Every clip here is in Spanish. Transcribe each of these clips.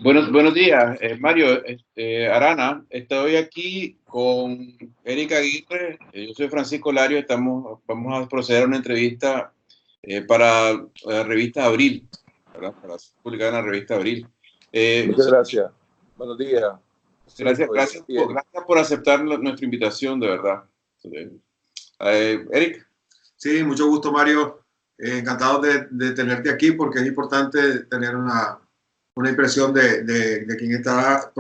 Buenos días, Mario Arana. Estoy aquí con Erika Aguirre. Yo soy Francisco Lario. Vamos a proceder a una entrevista para la revista Abril, ¿verdad? Para publicar en la revista Abril. Muchas gracias. Buenos días. Gracias por aceptar nuestra invitación, de verdad. Eric. Sí, mucho gusto, Mario. Encantado de tenerte aquí porque es importante tener una impresión de quien está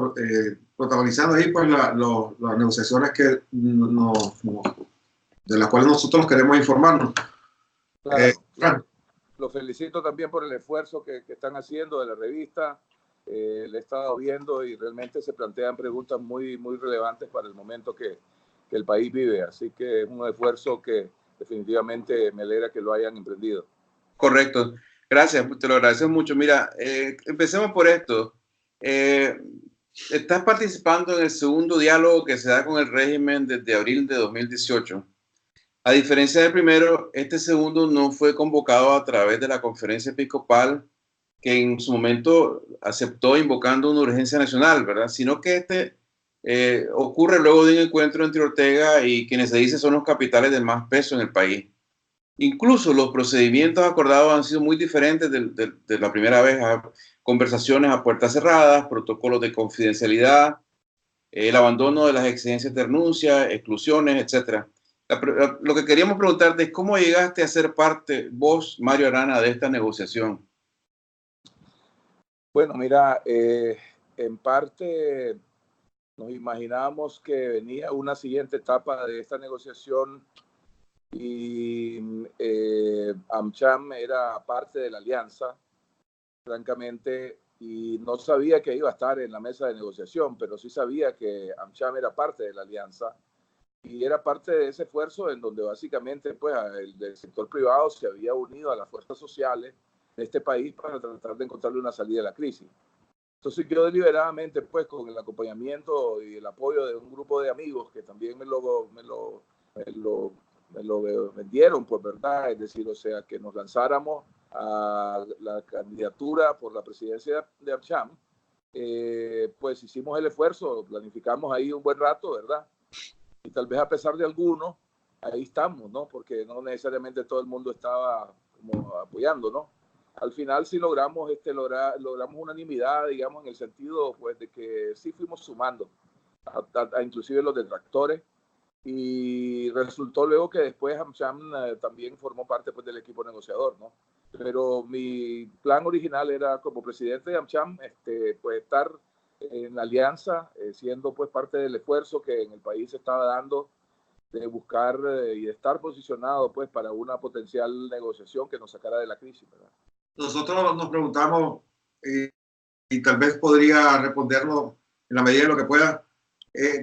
protagonizando ahí pues las negociaciones de las cuales nosotros queremos informarnos. Claro. Lo felicito también por el esfuerzo que están haciendo de la revista. Le he estado viendo y realmente se plantean preguntas muy relevantes para el momento que el país vive. Así que es un esfuerzo que definitivamente me alegra que lo hayan emprendido. Correcto. Gracias, te lo agradezco mucho. Mira, empecemos por esto. Estás participando en el segundo diálogo que se da con el régimen desde abril de 2018. A diferencia del primero, este segundo no fue convocado a través de la conferencia episcopal que en su momento aceptó invocando una urgencia nacional, ¿verdad? Sino que ocurre luego de un encuentro entre Ortega y quienes se dice son los capitales del más peso en el país. Incluso los procedimientos acordados han sido muy diferentes de la primera vez. Conversaciones a puertas cerradas, protocolos de confidencialidad, el abandono de las exigencias de renuncia, exclusiones, etc. Lo que queríamos preguntarte es cómo llegaste a ser parte, vos, Mario Arana, de esta negociación. Bueno, mira, en parte nos imaginábamos que venía una siguiente etapa de esta negociación y AmCham era parte de la alianza, francamente, y no sabía que iba a estar en la mesa de negociación, pero sí sabía que AmCham era parte de la alianza y era parte de ese esfuerzo en donde básicamente pues, el sector privado se había unido a las fuerzas sociales de este país para tratar de encontrarle una salida a la crisis. Entonces yo deliberadamente, pues con el acompañamiento y el apoyo de un grupo de amigos que también me lo vendieron, pues verdad, es decir, o sea, que nos lanzáramos a la candidatura por la presidencia de AmCham, pues hicimos el esfuerzo, planificamos ahí un buen rato, ¿verdad? Y tal vez a pesar de algunos, ahí estamos, ¿no? Porque no necesariamente todo el mundo estaba como apoyando, ¿no? Al final sí logramos unanimidad, digamos, en el sentido pues, de que sí fuimos sumando a inclusive los detractores y resultó luego que después AmCham también formó parte pues, del equipo negociador, ¿no? Pero mi plan original era como presidente de AmCham pues estar en la alianza, siendo pues parte del esfuerzo que en el país se estaba dando de buscar y de estar posicionado pues para una potencial negociación que nos sacara de la crisis, ¿verdad? Nosotros nos preguntamos, y tal vez podría responderlo en la medida de lo que pueda,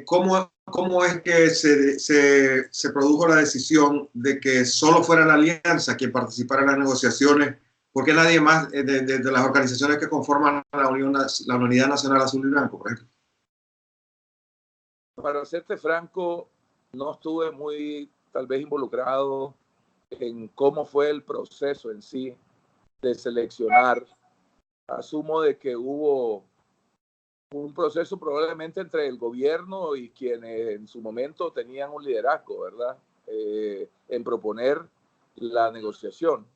¿cómo es que se produjo la decisión de que solo fuera la alianza quien participara en las negociaciones? ¿Por qué nadie más de las organizaciones que conforman la Unidad Nacional Azul y Blanco, por ejemplo? Para serte franco, no estuve muy tal vez involucrado en cómo fue el proceso en sí de seleccionar. Asumo de que hubo un proceso probablemente entre el gobierno y quienes en su momento tenían un liderazgo, ¿verdad? En proponer la negociación.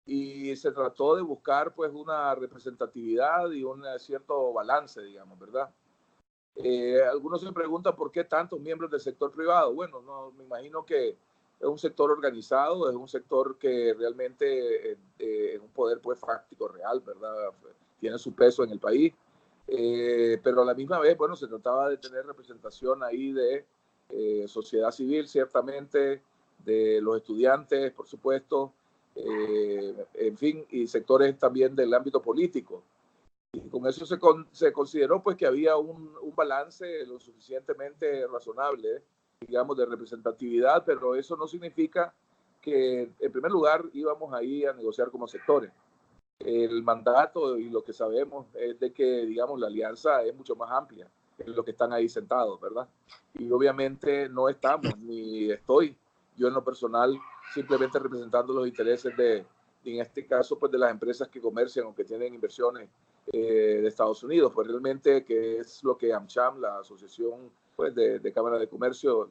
Y se trató de buscar pues una representatividad y un cierto balance, digamos, ¿verdad? Algunos se preguntan por qué tantos miembros del sector privado. Bueno, no, me imagino que es un sector organizado, es un sector que realmente es un poder pues fáctico real, ¿verdad? Tiene su peso en el país. Pero a la misma vez, bueno, se trataba de tener representación ahí de sociedad civil, ciertamente, de los estudiantes, por supuesto, en fin, y sectores también del ámbito político. Y con eso se consideró pues que había un balance lo suficientemente razonable, digamos, de representatividad, pero eso no significa que, en primer lugar, íbamos ahí a negociar como sectores. El mandato y lo que sabemos es de que, digamos, la alianza es mucho más amplia que los que están ahí sentados, ¿verdad? Y obviamente no estamos, ni estoy yo en lo personal, simplemente representando los intereses de y en este caso pues de las empresas que comercian o que tienen inversiones de Estados Unidos, pues realmente que es lo que AmCham, la asociación pues de Cámara de Comercio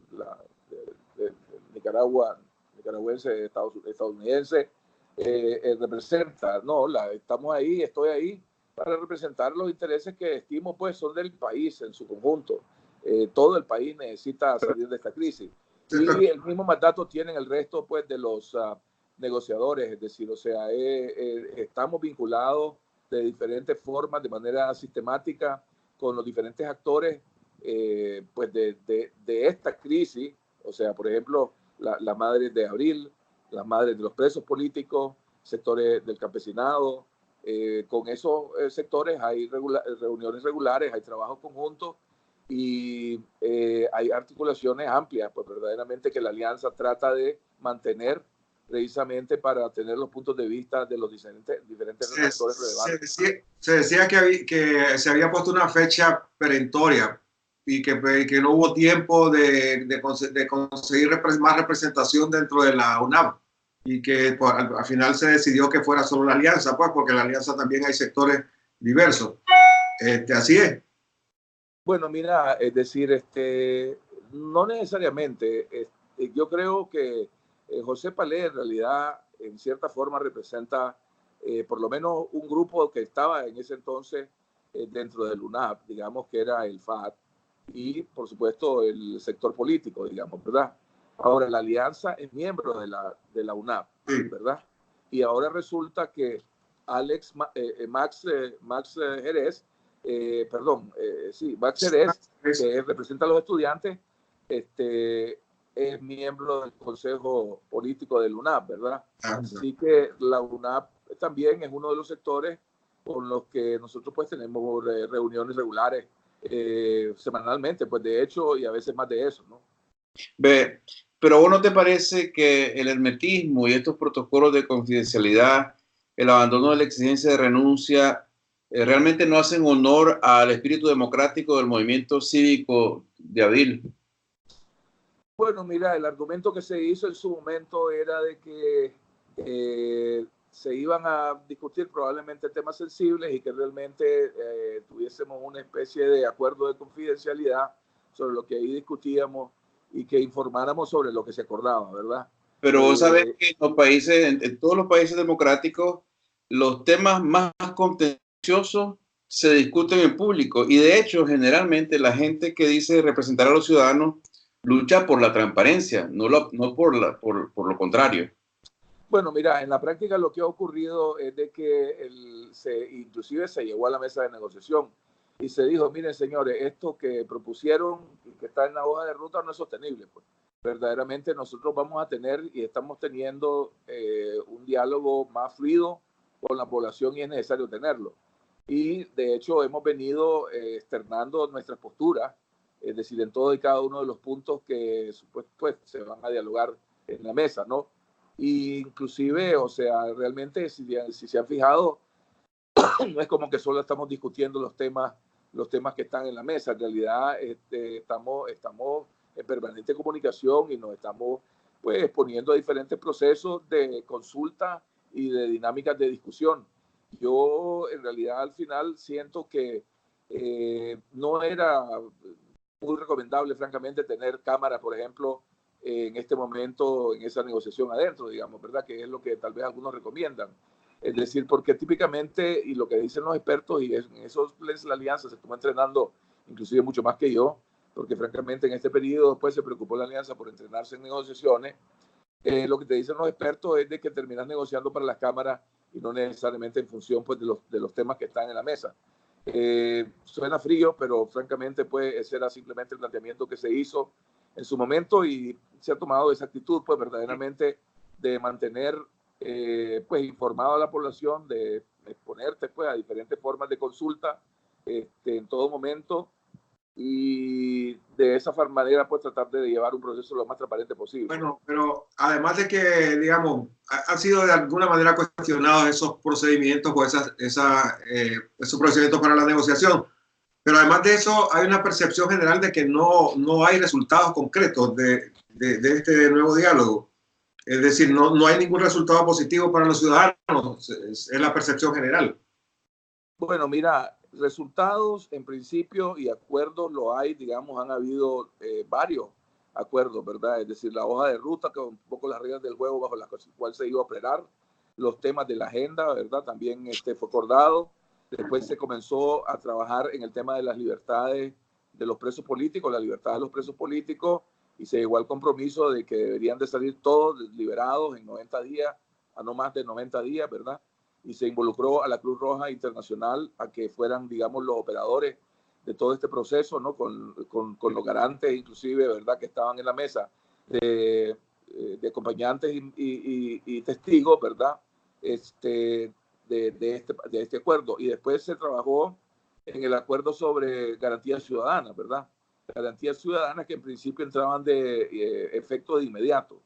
de Nicaragua, nicaragüense, estadounidense, representa, ¿no? Estamos ahí, estoy ahí para representar los intereses que estimo pues son del país en su conjunto. Todo el país necesita salir de esta crisis. Y el mismo mandato tienen el resto pues de los negociadores, es decir, o sea, estamos vinculados de diferentes formas, de manera sistemática, con los diferentes actores pues de esta crisis, o sea, por ejemplo, las madres de Abril, las madres de los presos políticos, sectores del campesinado. Con esos sectores hay reuniones regulares, hay trabajos conjuntos y hay articulaciones amplias, pues verdaderamente que la alianza trata de mantener precisamente para tener los puntos de vista de los diferentes actores relevantes. Se decía que se había puesto una fecha perentoria y que no hubo tiempo de conseguir más representación dentro de la UNAP y que pues, al final se decidió que fuera solo la alianza, pues porque en la alianza también hay sectores diversos. Así es. Bueno, mira, es decir, no necesariamente. Yo creo que José Palé en realidad, en cierta forma, representa por lo menos un grupo que estaba en ese entonces dentro del UNAP, digamos que era el FAT, y por supuesto el sector político, digamos, ¿verdad? Ahora, la alianza es miembro de la UNAP, ¿verdad? Y ahora resulta que Max Jerez, Max Jerez, que representa a los estudiantes, es miembro del Consejo Político del UNAP, ¿verdad? Así que la UNAP también es uno de los sectores con los que nosotros pues tenemos reuniones regulares semanalmente, pues de hecho, y a veces más de eso, ¿no? Pero ¿vos no te parece que el hermetismo y estos protocolos de confidencialidad, el abandono de la exigencia de renuncia, realmente no hacen honor al espíritu democrático del movimiento cívico de abril? Bueno, mira, el argumento que se hizo en su momento era de que se iban a discutir probablemente temas sensibles y que realmente tuviésemos una especie de acuerdo de confidencialidad sobre lo que ahí discutíamos y que informáramos sobre lo que se acordaba, ¿verdad? Pero vos sabés que en todos los países democráticos, los temas más contenciosos se discuten en público y de hecho generalmente la gente que dice representar a los ciudadanos lucha por la transparencia, no por lo contrario. Bueno, mira, en la práctica lo que ha ocurrido es de que inclusive se llegó a la mesa de negociación y se dijo, miren señores, esto que propusieron y que está en la hoja de ruta no es sostenible. Pues. Verdaderamente nosotros vamos a tener y estamos teniendo un diálogo más fluido con la población y es necesario tenerlo. Y de hecho hemos venido externando nuestras posturas, es decir, en todo y cada uno de los puntos que pues, se van a dialogar en la mesa, ¿no? Y inclusive, o sea, realmente si se han fijado, no es como que solo estamos discutiendo los temas que están en la mesa. En realidad estamos en permanente comunicación y nos estamos pues exponiendo a diferentes procesos de consulta y de dinámicas de discusión. Yo en realidad al final siento que no era muy recomendable, francamente, tener cámaras, por ejemplo, en este momento en esa negociación adentro, digamos, ¿verdad? Que es lo que tal vez algunos recomiendan. Es decir, porque típicamente, y lo que dicen los expertos, y en esos la alianza se estuvo entrenando inclusive mucho más que yo, porque francamente en este periodo pues se preocupó la alianza por entrenarse en negociaciones. Lo que te dicen los expertos es de que terminas negociando para las cámaras y no necesariamente en función pues, de los temas que están en la mesa. Suena frío, pero francamente pues ese era simplemente el planteamiento que se hizo en su momento y se ha tomado esa actitud pues verdaderamente de mantener pues informado a la población, de exponerte pues a diferentes formas de consulta en todo momento y de esa manera pues tratar de llevar un proceso lo más transparente posible. Bueno, pero además de que, digamos, han sido de alguna manera cuestionados esos procedimientos o esos procedimientos para la negociación, pero además de eso hay una percepción general de que no hay resultados concretos de este nuevo diálogo. Es decir, no hay ningún resultado positivo para los ciudadanos, es la percepción general. Bueno, mira, resultados en principio y acuerdos lo hay, digamos, han habido varios acuerdos, ¿verdad? Es decir, la hoja de ruta, que un poco las reglas del juego bajo las cuales se iba a operar, los temas de la agenda, ¿verdad? También fue acordado. Después se comenzó a trabajar en el tema de las libertades de los presos políticos, la libertad de los presos políticos, y se llegó al compromiso de que deberían de salir todos liberados en 90 días, a no más de 90 días, ¿verdad? Y se involucró a la Cruz Roja Internacional a que fueran, digamos, los operadores de todo este proceso, ¿no? Con los garantes, inclusive, ¿verdad?, que estaban en la mesa de acompañantes y testigos, ¿verdad?, de este acuerdo. Y después se trabajó en el acuerdo sobre garantías ciudadanas, ¿verdad? Garantías ciudadanas que en principio entraban de efecto de inmediato.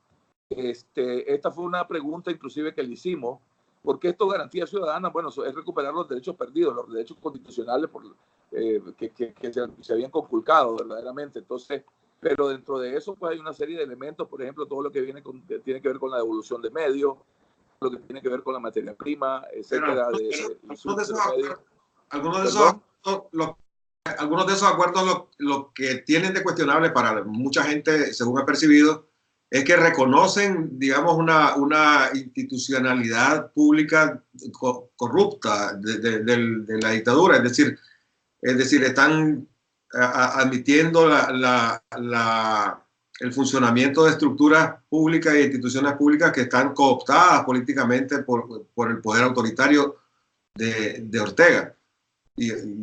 Esta fue una pregunta inclusive que le hicimos. ¿Por qué esto garantía ciudadana? Bueno, es recuperar los derechos perdidos, los derechos constitucionales que se habían conculcado verdaderamente. Entonces, pero dentro de eso pues hay una serie de elementos, por ejemplo, todo lo que tiene que ver con la devolución de medios, lo que tiene que ver con la materia prima, etcétera, algunos de esos acuerdos lo que tienen de cuestionable para mucha gente, según he percibido, es que reconocen, digamos, una institucionalidad pública corrupta de la dictadura. Es decir, están admitiendo el funcionamiento de estructuras públicas e instituciones públicas que están cooptadas políticamente por el poder autoritario de Ortega.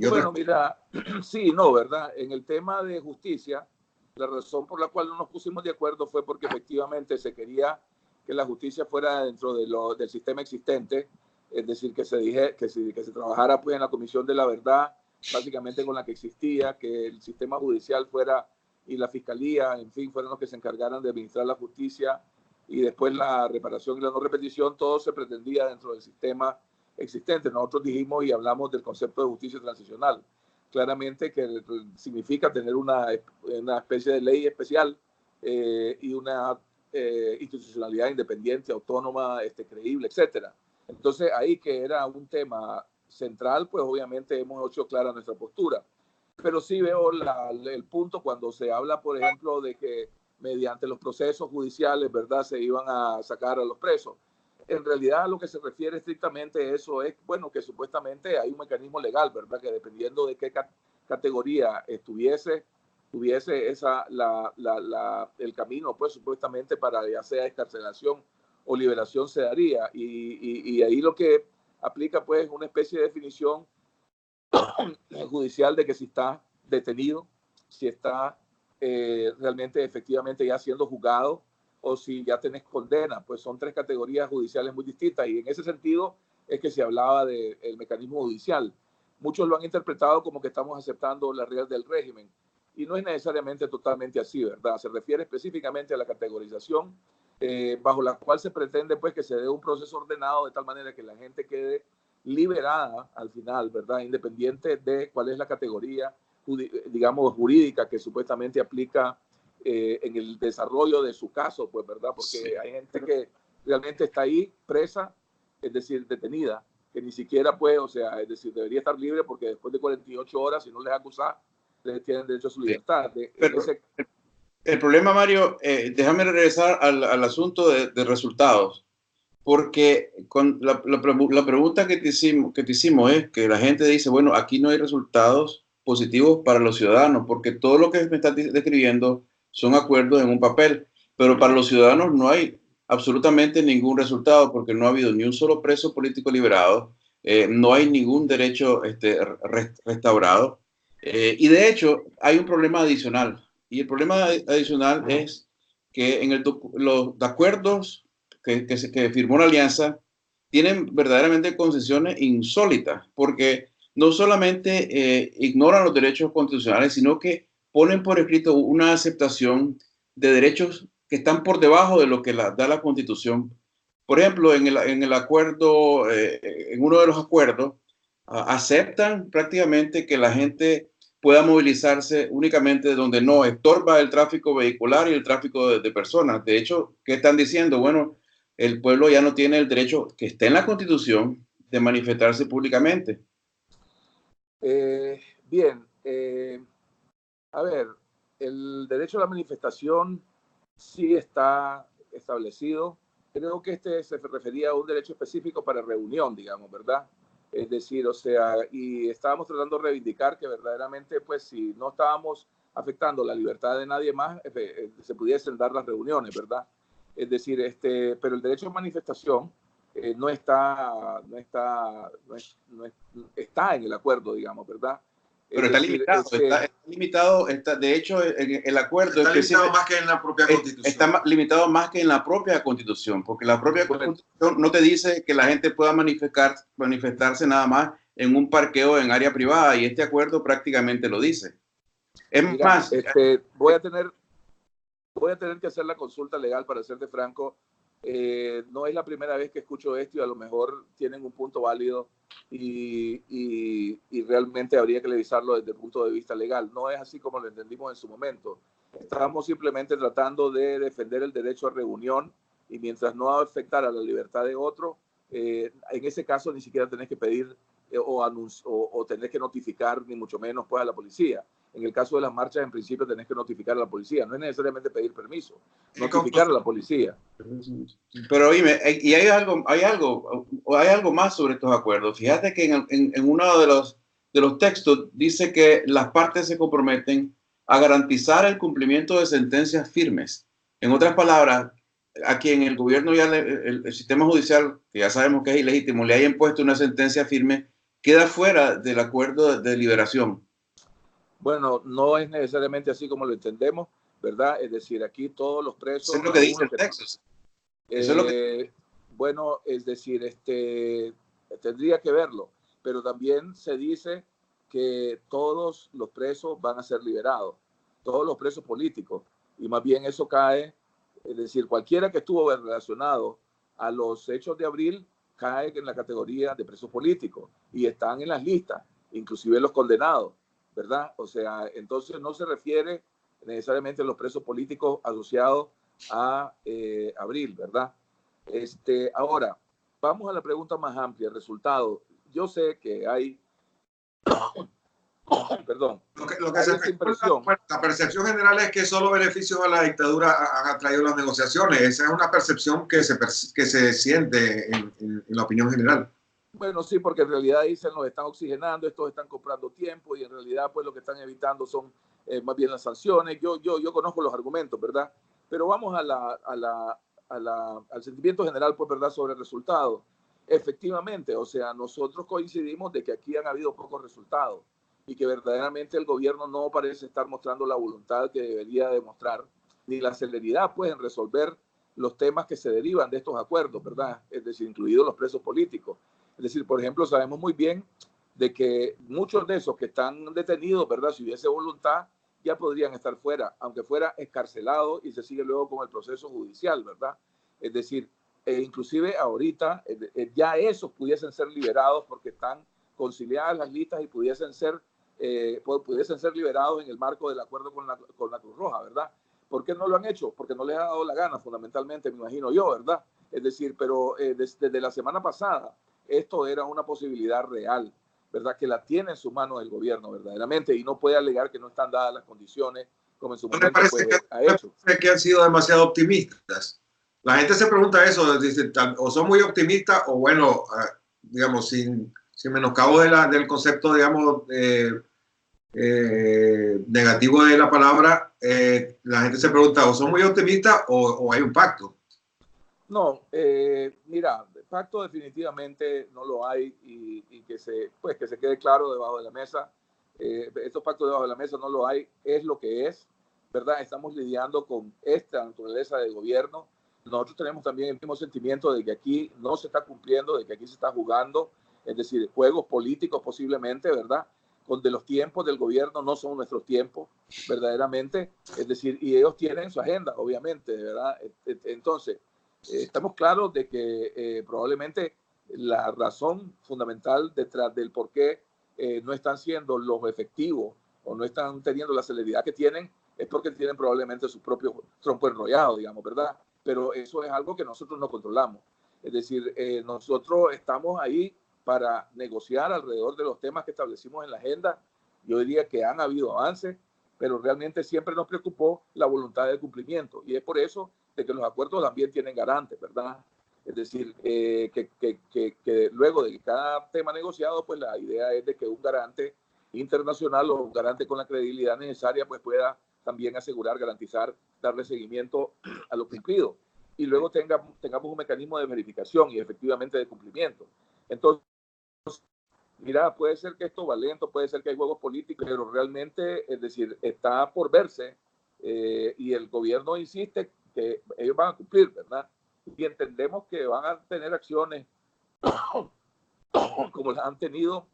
Bueno, mira, sí, no, ¿verdad? En el tema de justicia, la razón por la cual no nos pusimos de acuerdo fue porque efectivamente se quería que la justicia fuera dentro del sistema existente, es decir, que se trabajara pues en la Comisión de la Verdad, básicamente con la que existía, que el sistema judicial fuera y la fiscalía, en fin, fueran los que se encargaran de administrar la justicia y después la reparación y la no repetición, todo se pretendía dentro del sistema existente. Nosotros dijimos y hablamos del concepto de justicia transicional, claramente que significa tener una especie de ley especial y una institucionalidad independiente, autónoma, creíble, etcétera. Entonces, ahí que era un tema central, pues obviamente hemos hecho clara nuestra postura. Pero sí veo el punto cuando se habla, por ejemplo, de que mediante los procesos judiciales, ¿verdad?, se iban a sacar a los presos. En realidad, lo que se refiere estrictamente a eso es, bueno, que supuestamente hay un mecanismo legal, ¿verdad?, que dependiendo de qué categoría tuviese el camino, pues supuestamente para ya sea excarcelación o liberación se daría. Y ahí lo que aplica, pues, una especie de definición judicial de que si está detenido, si está realmente efectivamente ya siendo juzgado o si ya tenés condena, pues son tres categorías judiciales muy distintas y en ese sentido es que se hablaba del mecanismo judicial. Muchos lo han interpretado como que estamos aceptando las reglas del régimen y no es necesariamente totalmente así, ¿verdad? Se refiere específicamente a la categorización bajo la cual se pretende pues que se dé un proceso ordenado de tal manera que la gente quede liberada al final, ¿verdad? Independiente de cuál es la categoría, digamos, jurídica que supuestamente aplica en el desarrollo de su caso, pues, ¿verdad? Porque sí, hay gente que realmente está ahí presa, es decir, detenida, que ni siquiera puede, o sea, es decir, debería estar libre porque después de 48 horas, si no les acusa, les tienen derecho a su libertad. Pero el problema, Mario, déjame regresar al asunto de resultados. Porque con la pregunta que te hicimos es que la gente dice, bueno, aquí no hay resultados positivos para los ciudadanos, porque todo lo que me estás describiendo son acuerdos en un papel, pero para los ciudadanos no hay absolutamente ningún resultado, porque no ha habido ni un solo preso político liberado, no hay ningún derecho restaurado, y de hecho hay un problema adicional, y el problema adicional es que en los acuerdos que firmó la alianza tienen verdaderamente concesiones insólitas, porque no solamente ignoran los derechos constitucionales, sino que ponen por escrito una aceptación de derechos que están por debajo de lo que da la Constitución. Por ejemplo, en el acuerdo, en uno de los acuerdos, aceptan prácticamente que la gente pueda movilizarse únicamente donde no estorba el tráfico vehicular y el tráfico de personas. De hecho, ¿qué están diciendo? Bueno, el pueblo ya no tiene el derecho que está en la Constitución de manifestarse públicamente. Bien, a ver, el derecho a la manifestación sí está establecido. Creo que este se refería a un derecho específico para reunión, digamos, ¿verdad? Es decir, o sea, y estábamos tratando de reivindicar que verdaderamente, pues, si no estábamos afectando la libertad de nadie más, se pudiesen dar las reuniones, ¿verdad? Es decir, pero el derecho a manifestación está en el acuerdo, digamos, ¿verdad? Pero está decir, limitado, está limitado, de hecho, el acuerdo está limitado más que en la propia Constitución. Está limitado más que en la propia Constitución, porque la propia Constitución no te dice que la gente pueda manifestarse nada más en un parqueo en área privada, y este acuerdo prácticamente lo dice. Es mira, más, voy a tener que hacer la consulta legal, para serte franco. No es la primera vez que escucho esto y a lo mejor tienen un punto válido y realmente habría que revisarlo desde el punto de vista legal. No es así como lo entendimos en su momento. Estábamos simplemente tratando de defender el derecho a reunión, y mientras no afectara la libertad de otro, en ese caso ni siquiera tenés que pedir o tenés que notificar, ni mucho menos, pues, a la policía. En el caso de las marchas, en principio tenés que notificar a la policía. No es necesariamente pedir permiso, notificar a la policía. Pero oíme, y hay algo más sobre estos acuerdos. Fíjate que en uno de los textos dice que las partes se comprometen a garantizar el cumplimiento de sentencias firmes. En otras palabras, a quien el gobierno el sistema judicial, que ya sabemos que es ilegítimo, le haya impuesto una sentencia firme, queda fuera del acuerdo de liberación. Bueno, no es necesariamente así como lo entendemos, ¿verdad? Es decir, aquí todos los presos... Eso es lo que dice el texto. Eso es lo que... Bueno, es decir, tendría que verlo, pero también se dice que todos los presos van a ser liberados, todos los presos políticos, y más bien eso cae, es decir, cualquiera que estuvo relacionado a los hechos de abril cae en la categoría de presos políticos y están en las listas, inclusive los condenados, ¿verdad? O sea, entonces no se refiere necesariamente a los presos políticos asociados a abril, ¿verdad? Ahora, vamos a la pregunta más amplia, el resultado. Yo sé que hay, perdón, lo que se impresión. La percepción general es que solo beneficios a la dictadura han traído las negociaciones. Esa es una percepción que se siente en la opinión general. Bueno, sí, porque en realidad dicen los están oxigenando, estos están comprando tiempo, y en realidad pues lo que están evitando son más bien las sanciones. Yo conozco los argumentos, ¿verdad? Pero vamos al sentimiento general, pues, ¿verdad?, sobre el resultado. Efectivamente, o sea, nosotros coincidimos de que aquí han habido pocos resultados y que verdaderamente el gobierno no parece estar mostrando la voluntad que debería demostrar, ni la celeridad, pues, en resolver los temas que se derivan de estos acuerdos, ¿verdad? Es decir, incluidos los presos políticos. Es decir, por ejemplo, sabemos muy bien de que muchos de esos que están detenidos, ¿verdad?, si hubiese voluntad, ya podrían estar fuera, aunque fuera escarcelado, y se sigue luego con el proceso judicial, ¿verdad? Es decir, inclusive ahorita ya esos pudiesen ser liberados porque están conciliadas las listas y pudiesen ser liberados en el marco del acuerdo con la Cruz Roja, ¿verdad? ¿Por qué no lo han hecho? Porque no les ha dado la gana, fundamentalmente, me imagino yo, ¿verdad? Es decir, pero desde la semana pasada esto era una posibilidad real, ¿verdad?, que la tiene en sus manos el gobierno verdaderamente, y no puede alegar que no están dadas las condiciones como en su momento ha hecho. Que han sido demasiado optimistas. La gente se pregunta eso, dice, o son muy optimistas o, bueno, digamos, sin menoscabo del concepto, digamos, negativo de la palabra, la gente se pregunta, o son muy optimistas o hay un pacto. No, mira, pacto definitivamente no lo hay, y que se quede claro debajo de la mesa. Estos pactos debajo de la mesa no lo hay, es lo que es, ¿verdad? Estamos lidiando con esta naturaleza de gobierno. Nosotros tenemos también el mismo sentimiento de que aquí no se está cumpliendo, de que aquí se está jugando, es decir, juegos políticos posiblemente, ¿verdad?, donde los tiempos del gobierno no son nuestros tiempos, verdaderamente, es decir, y ellos tienen su agenda, obviamente, ¿verdad? Entonces, estamos claros de que probablemente la razón fundamental detrás del por qué no están siendo los efectivos o no están teniendo la celeridad que tienen, es porque tienen probablemente su propio trompo enrollado, digamos, ¿verdad? Pero eso es algo que nosotros no controlamos. Es decir, nosotros estamos ahí para negociar alrededor de los temas que establecimos en la agenda. Yo diría que han habido avances, pero realmente siempre nos preocupó la voluntad de cumplimiento. Y es por eso de que los acuerdos también tienen garantes, ¿verdad? Es decir, que luego de cada tema negociado, pues la idea es de que un garante internacional o un garante con la credibilidad necesaria, pues pueda también asegurar, garantizar, darle seguimiento a lo cumplido. Y luego tengamos un mecanismo de verificación y efectivamente de cumplimiento. Entonces, mira, puede ser que esto va lento, puede ser que hay juegos políticos, pero realmente, es decir, está por verse y el gobierno insiste que ellos van a cumplir, ¿verdad? Y entendemos que van a tener acciones como las han tenido,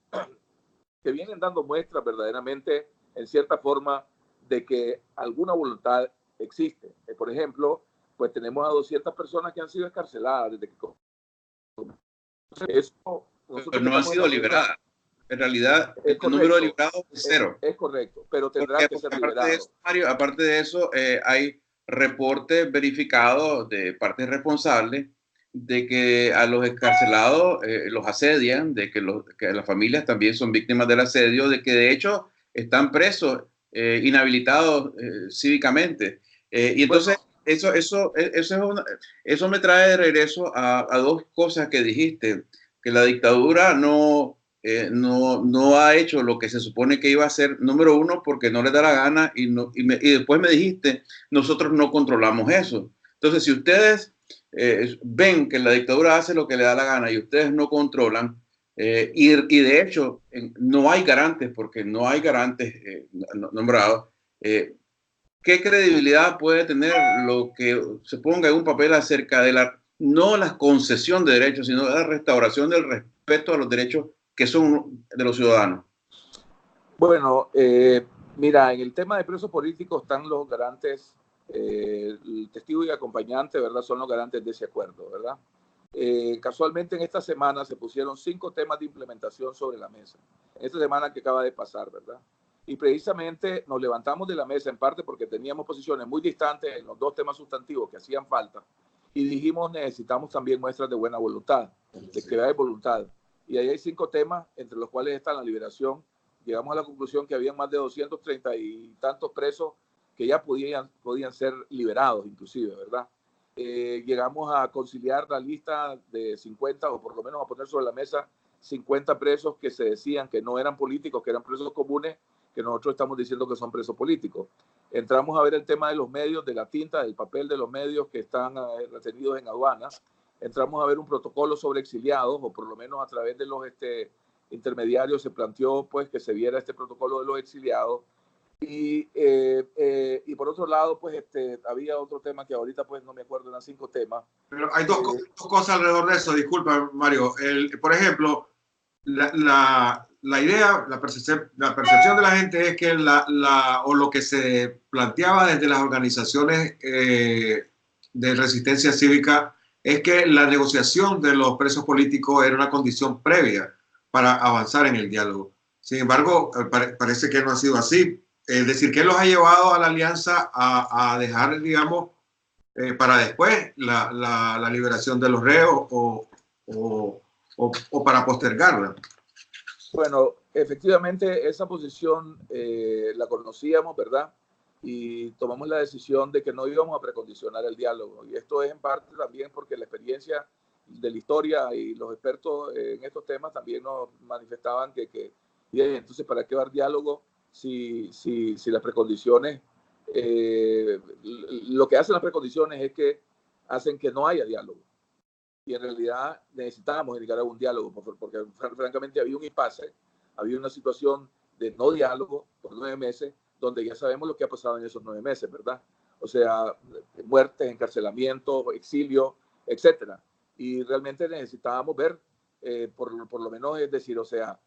que vienen dando muestras verdaderamente, en cierta forma, de que alguna voluntad existe. Por ejemplo, pues tenemos a 200 personas que han sido escarceladas desde que eso, pero no han sido liberadas. En realidad, el número de liberados es cero. Es correcto, pero tendrán que ser liberados. Aparte de eso, hay reportes verificados de partes responsables de que a los escarcelados los asedian, de que las familias también son víctimas del asedio, de que de hecho están presos, inhabilitados cívicamente. Y entonces, bueno, eso me trae de regreso a dos cosas que dijiste, que la dictadura no ha hecho lo que se supone que iba a hacer, número uno, porque no le da la gana, y después me dijiste, nosotros no controlamos eso. Entonces, si ustedes ven que la dictadura hace lo que le da la gana y ustedes no controlan, y de hecho no hay garantes, porque no hay garantes nombrados, ¿qué credibilidad puede tener lo que se ponga en un papel acerca de no la concesión de derechos, sino la restauración del respeto a los derechos que son de los ciudadanos? Bueno, mira, en el tema de presos políticos están los garantes, el testigo y acompañante, ¿verdad? Son los garantes de ese acuerdo, ¿verdad? Casualmente en esta semana se pusieron 5 temas de implementación sobre la mesa. En esta semana que acaba de pasar, ¿verdad? Y precisamente nos levantamos de la mesa en parte porque teníamos posiciones muy distantes en los 2 temas sustantivos que hacían falta y dijimos necesitamos también muestras de buena voluntad, de que hay voluntad. Y ahí hay 5 temas, entre los cuales está la liberación. Llegamos a la conclusión que había más de 230 y tantos presos que ya podían ser liberados inclusive, ¿verdad? Llegamos a conciliar la lista de 50, o por lo menos a poner sobre la mesa 50 presos que se decían que no eran políticos, que eran presos comunes, que nosotros estamos diciendo que son presos políticos. Entramos a ver el tema de los medios, de la tinta, del papel de los medios que están retenidos en aduanas. Entramos a ver un protocolo sobre exiliados, o por lo menos a través de los intermediarios se planteó pues que se viera este protocolo de los exiliados. Y por otro lado, pues había otro tema que ahorita pues no me acuerdo, eran 5 temas. Pero hay dos cosas alrededor de eso, disculpa Mario. Por ejemplo, la idea, la percepción de la gente es que o lo que se planteaba desde las organizaciones de resistencia cívica es que la negociación de los presos políticos era una condición previa para avanzar en el diálogo. Sin embargo, parece que no ha sido así. Es decir, ¿qué los ha llevado a la alianza a dejar, digamos, para después la liberación de los reos o para postergarla? Bueno, efectivamente esa posición la conocíamos, ¿verdad? Y tomamos la decisión de que no íbamos a precondicionar el diálogo. Y esto es en parte también porque la experiencia de la historia y los expertos en estos temas también nos manifestaban que entonces, ¿para qué dar diálogo si las precondiciones, lo que hacen las precondiciones es que hacen que no haya diálogo? Y en realidad necesitábamos en Nicaragua un diálogo, porque francamente había un impasse, había una situación de no diálogo por 9 meses, donde ya sabemos lo que ha pasado en esos 9 meses, ¿verdad? O sea, muertes, encarcelamiento, exilio, etcétera. Y realmente necesitábamos ver, por lo menos, es decir, o sea,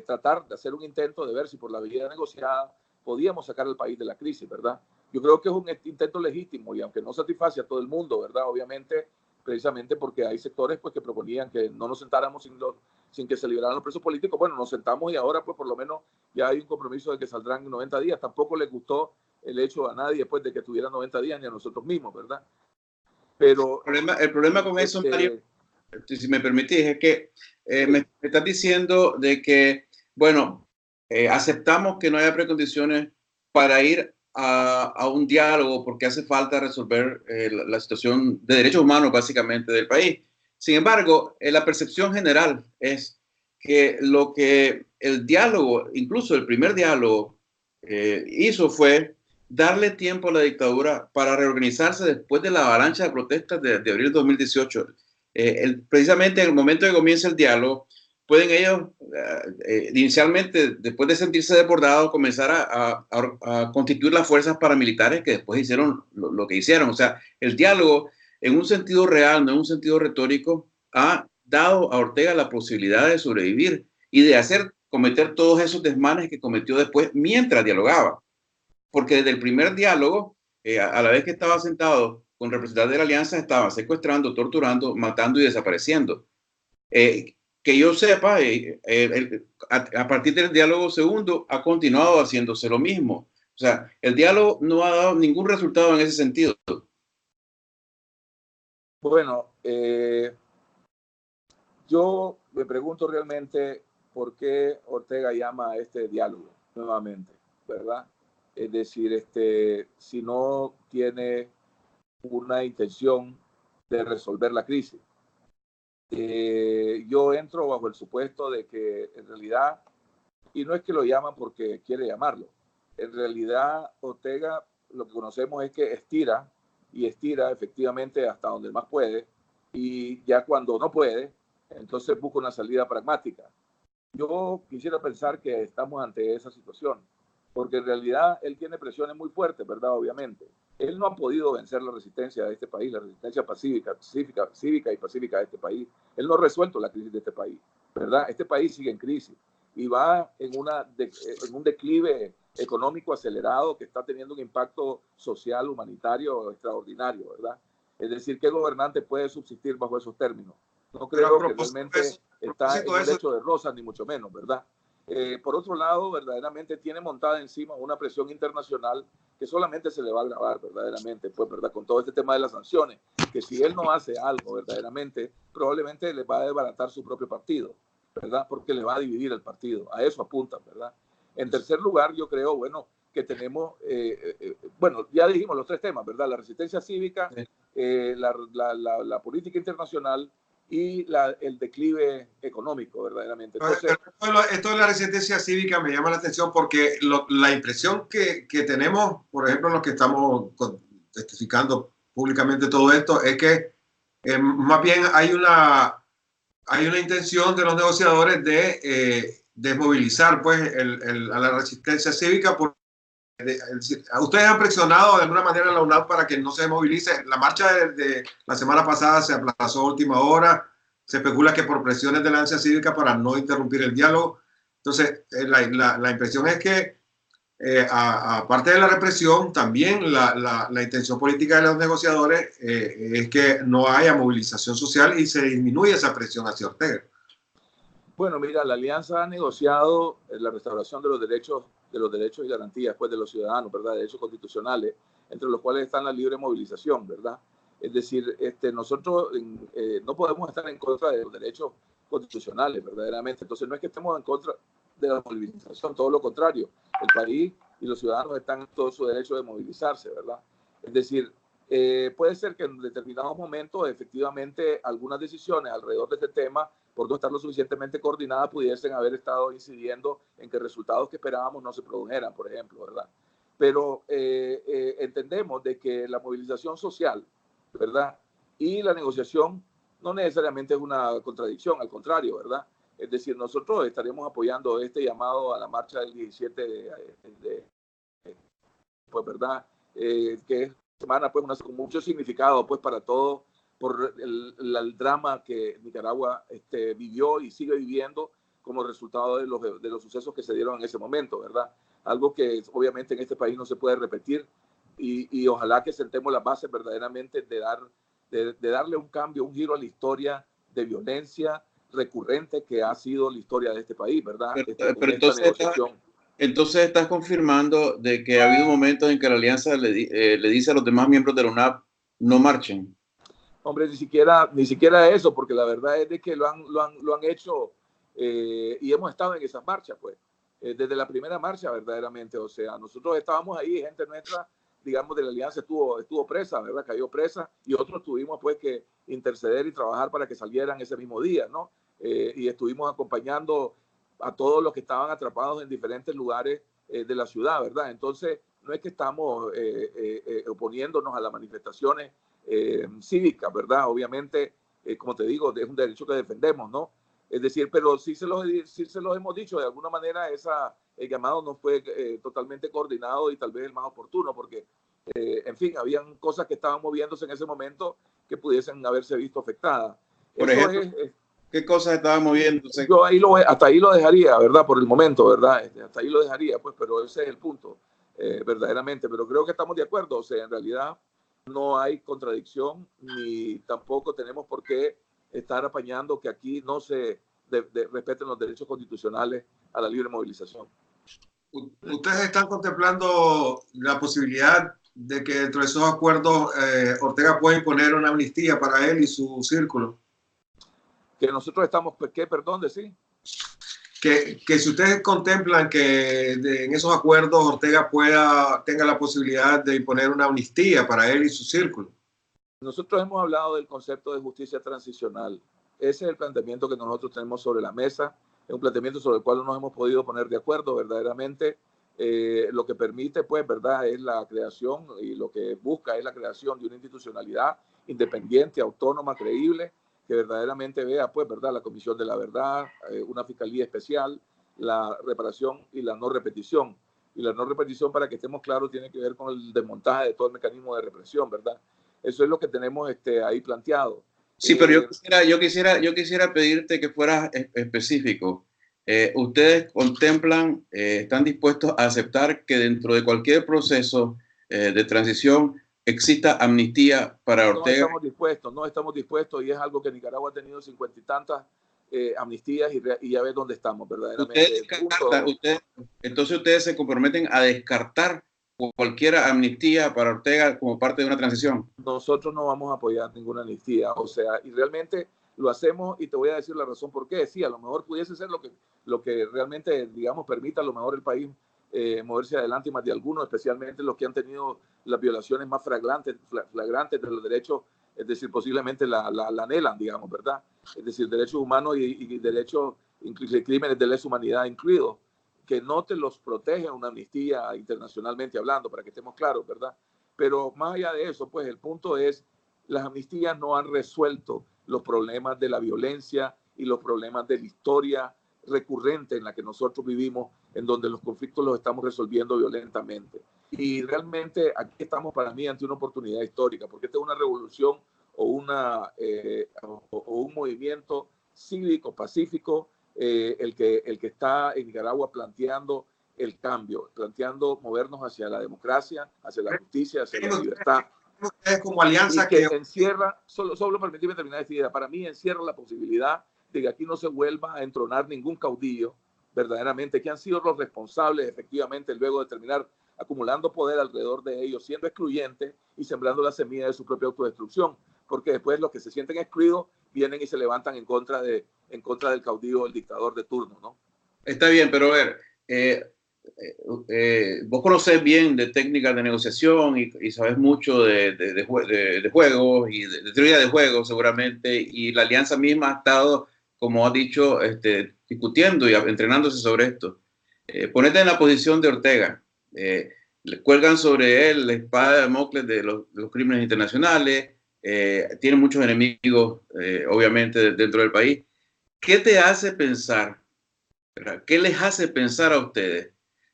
tratar de hacer un intento de ver si por la vía negociada podíamos sacar al país de la crisis, ¿verdad? Yo creo que es un intento legítimo y aunque no satisface a todo el mundo, ¿verdad? Obviamente precisamente porque hay sectores pues, que proponían que no nos sentáramos sin que se liberaran los presos políticos. Bueno, nos sentamos y ahora pues por lo menos ya hay un compromiso de que saldrán en 90 días. Tampoco les gustó el hecho a nadie después de que tuvieran 90 días, ni a nosotros mismos, ¿verdad? Pero el problema con eso, Mario, si me permitís, es que me estás diciendo de que, bueno, aceptamos que no haya precondiciones para ir a un diálogo porque hace falta resolver la situación de derechos humanos básicamente del país. Sin embargo, la percepción general es que lo que el diálogo, incluso el primer diálogo, hizo fue darle tiempo a la dictadura para reorganizarse después de la avalancha de protestas de abril de 2018. Precisamente en el momento que comienza el diálogo, pueden ellos inicialmente, después de sentirse desbordados, comenzar a constituir las fuerzas paramilitares que después hicieron lo que hicieron. O sea, el diálogo, en un sentido real, no en un sentido retórico, ha dado a Ortega la posibilidad de sobrevivir y de cometer todos esos desmanes que cometió después mientras dialogaba. Porque desde el primer diálogo, a la vez que estaba sentado con representantes de la alianza, estaban secuestrando, torturando, matando y desapareciendo. Que yo sepa, a partir del diálogo segundo, ha continuado haciéndose lo mismo. O sea, el diálogo no ha dado ningún resultado en ese sentido. Bueno, yo me pregunto realmente por qué Ortega llama a este diálogo nuevamente, ¿verdad? Es decir, si no tiene una intención de resolver la crisis. Yo entro bajo el supuesto de que en realidad, y no es que lo llaman porque quiere llamarlo, en realidad Ortega lo que conocemos es que estira y estira efectivamente hasta donde más puede, y ya cuando no puede, entonces busca una salida pragmática. Yo quisiera pensar que estamos ante esa situación, porque en realidad él tiene presiones muy fuertes, ¿verdad? Obviamente. Él no ha podido vencer la resistencia de este país, la resistencia cívica y pacífica de este país. Él no ha resuelto la crisis de este país, ¿verdad? Este país sigue en crisis y va en un declive económico acelerado que está teniendo un impacto social, humanitario extraordinario, ¿verdad? Es decir, ¿qué gobernante puede subsistir bajo esos términos? No creo que realmente está en un lecho de rosas, ni mucho menos, ¿verdad? Por otro lado, verdaderamente tiene montada encima una presión internacional que solamente se le va a agravar verdaderamente, pues, ¿verdad? Con todo este tema de las sanciones, que si él no hace algo verdaderamente, probablemente le va a desbaratar su propio partido, ¿verdad? Porque le va a dividir el partido. A eso apuntan, ¿verdad? En tercer lugar, yo creo, bueno, que tenemos, bueno, ya dijimos los tres temas, ¿verdad? La resistencia cívica, la política internacional y el declive económico, verdaderamente. Entonces, esto de la resistencia cívica me llama la atención porque la impresión que tenemos, por ejemplo, los que estamos testificando públicamente todo esto, es que más bien hay una intención de los negociadores de desmovilizar pues, a la resistencia cívica. Ustedes han presionado de alguna manera a la UNAV para que no se movilice. La marcha de la semana pasada se aplazó a última hora. Se especula que por presiones de la alianza cívica para no interrumpir el diálogo. Entonces, la impresión es que, aparte de la represión, también la intención política de los negociadores es que no haya movilización social y se disminuya esa presión hacia Ortega. Bueno, mira, la alianza ha negociado la restauración de los derechos y garantías pues, de los ciudadanos, ¿verdad? Derechos constitucionales, entre los cuales están la libre movilización, ¿verdad? Es decir, nosotros no podemos estar en contra de los derechos constitucionales, verdaderamente. Entonces, no es que estemos en contra de la movilización, todo lo contrario. El país y los ciudadanos están en todo su derecho de movilizarse, ¿verdad? Es decir, puede ser que en determinados momentos, efectivamente, algunas decisiones alrededor de este tema, por no estar lo suficientemente coordinadas, pudiesen haber estado incidiendo en que resultados que esperábamos no se produjeran, por ejemplo, ¿verdad? Pero entendemos de que la movilización social, ¿verdad? Y la negociación no necesariamente es una contradicción, al contrario, ¿verdad? Es decir, nosotros estaremos apoyando este llamado a la marcha del 17 pues, ¿verdad? Que es semana, pues, con mucho significado, pues, para todo, por el drama que Nicaragua vivió y sigue viviendo como resultado de los sucesos que se dieron en ese momento, ¿verdad? Algo que obviamente en este país no se puede repetir y ojalá que sentemos las bases verdaderamente de de darle un cambio, un giro a la historia de violencia recurrente que ha sido la historia de este país, ¿verdad? Pero esta negociación. Entonces estás confirmando de que ha habido momentos en que la alianza le dice a los demás miembros de la UNAP no marchen. Hombre, ni siquiera eso, porque la verdad es de que lo han hecho y hemos estado en esas marchas, pues, desde la primera marcha, verdaderamente. O sea, nosotros estábamos ahí, gente nuestra, digamos, de la alianza estuvo presa, ¿verdad? Cayó presa, y otros tuvimos, pues, que interceder y trabajar para que salieran ese mismo día, ¿no? Y estuvimos acompañando a todos los que estaban atrapados en diferentes lugares de la ciudad, ¿verdad? Entonces, no es que estamos oponiéndonos a las manifestaciones cívicas, ¿verdad? Obviamente, como te digo, es un derecho que defendemos, ¿no? Es decir, pero sí se los hemos dicho, de alguna manera el llamado no fue totalmente coordinado y tal vez el más oportuno, porque, en fin, habían cosas que estaban moviéndose en ese momento que pudiesen haberse visto afectadas. Por Eso ejemplo, ¿qué cosas estaban moviéndose? Yo hasta ahí lo dejaría, ¿verdad? Por el momento, ¿verdad? Hasta ahí lo dejaría, pues, pero ese es el punto, verdaderamente. Pero creo que estamos de acuerdo, o sea, en realidad no hay contradicción ni tampoco tenemos por qué estar apañando que aquí no se respeten los derechos constitucionales a la libre movilización. ¿Ustedes están contemplando la posibilidad de que dentro de esos acuerdos Ortega pueda imponer una amnistía para él y su círculo? Que nosotros estamos, ¿qué? Perdón, decir. Que si ustedes contemplan que en esos acuerdos Ortega tenga la posibilidad de imponer una amnistía para él y su círculo. Nosotros hemos hablado del concepto de justicia transicional. Ese es el planteamiento que nosotros tenemos sobre la mesa. Es un planteamiento sobre el cual no nos hemos podido poner de acuerdo verdaderamente. Lo que permite, pues, ¿verdad?, es la creación y lo que busca es la creación de una institucionalidad independiente, autónoma, creíble, que verdaderamente vea, pues, ¿verdad?, la Comisión de la Verdad, una fiscalía especial, la reparación y la no repetición. Y la no repetición, para que estemos claros, tiene que ver con el desmontaje de todo el mecanismo de represión, ¿verdad? Eso es lo que tenemos ahí planteado. Sí, pero yo quisiera pedirte que fueras específico. ¿Ustedes contemplan, están dispuestos a aceptar que dentro de cualquier proceso de transición exista amnistía para Ortega? No estamos dispuestos y es algo que Nicaragua ha tenido 50 y tantas amnistías y ya ves dónde estamos verdaderamente. Entonces ustedes se comprometen a descartar cualquier amnistía para Ortega como parte de una transición. Nosotros no vamos a apoyar ninguna amnistía, o sea, y realmente lo hacemos y te voy a decir la razón por qué. Sí, a lo mejor pudiese ser lo que realmente, digamos, permita a lo mejor el país moverse adelante, y más de algunos, especialmente los que han tenido las violaciones más flagrantes de los derechos, es decir, posiblemente la anhelan, digamos, ¿verdad? Es decir, derechos humanos y derechos, crímenes de lesa humanidad incluidos, que no te los protege una amnistía internacionalmente hablando, para que estemos claros, ¿verdad? Pero más allá de eso, pues el punto es, las amnistías no han resuelto los problemas de la violencia y los problemas de la historia recurrente en la que nosotros vivimos, en donde los conflictos los estamos resolviendo violentamente. Y realmente aquí estamos para mí ante una oportunidad histórica, porque esta es una revolución o un movimiento cívico, pacífico, el que está en Nicaragua planteando el cambio, planteando movernos hacia la democracia, hacia la justicia, hacia la libertad. Es como alianza y que encierra, solo permíteme terminar esta idea, para mí encierra la posibilidad de que aquí no se vuelva a entronar ningún caudillo, verdaderamente, que han sido los responsables, efectivamente, luego de terminar acumulando poder alrededor de ellos, siendo excluyentes y sembrando la semilla de su propia autodestrucción, porque después los que se sienten excluidos vienen y se levantan en contra del caudillo, el dictador de turno, ¿no? Está bien, pero a ver, vos conocés bien de técnicas de negociación y sabes mucho de juegos y de teoría de juegos seguramente, y la alianza misma ha estado, como ha dicho, discutiendo y entrenándose sobre esto. Ponete en la posición de Ortega. Le cuelgan sobre él la espada de Damocles de los crímenes internacionales, tiene muchos enemigos, obviamente, dentro del país. ¿Qué te hace pensar? ¿Qué les hace pensar a ustedes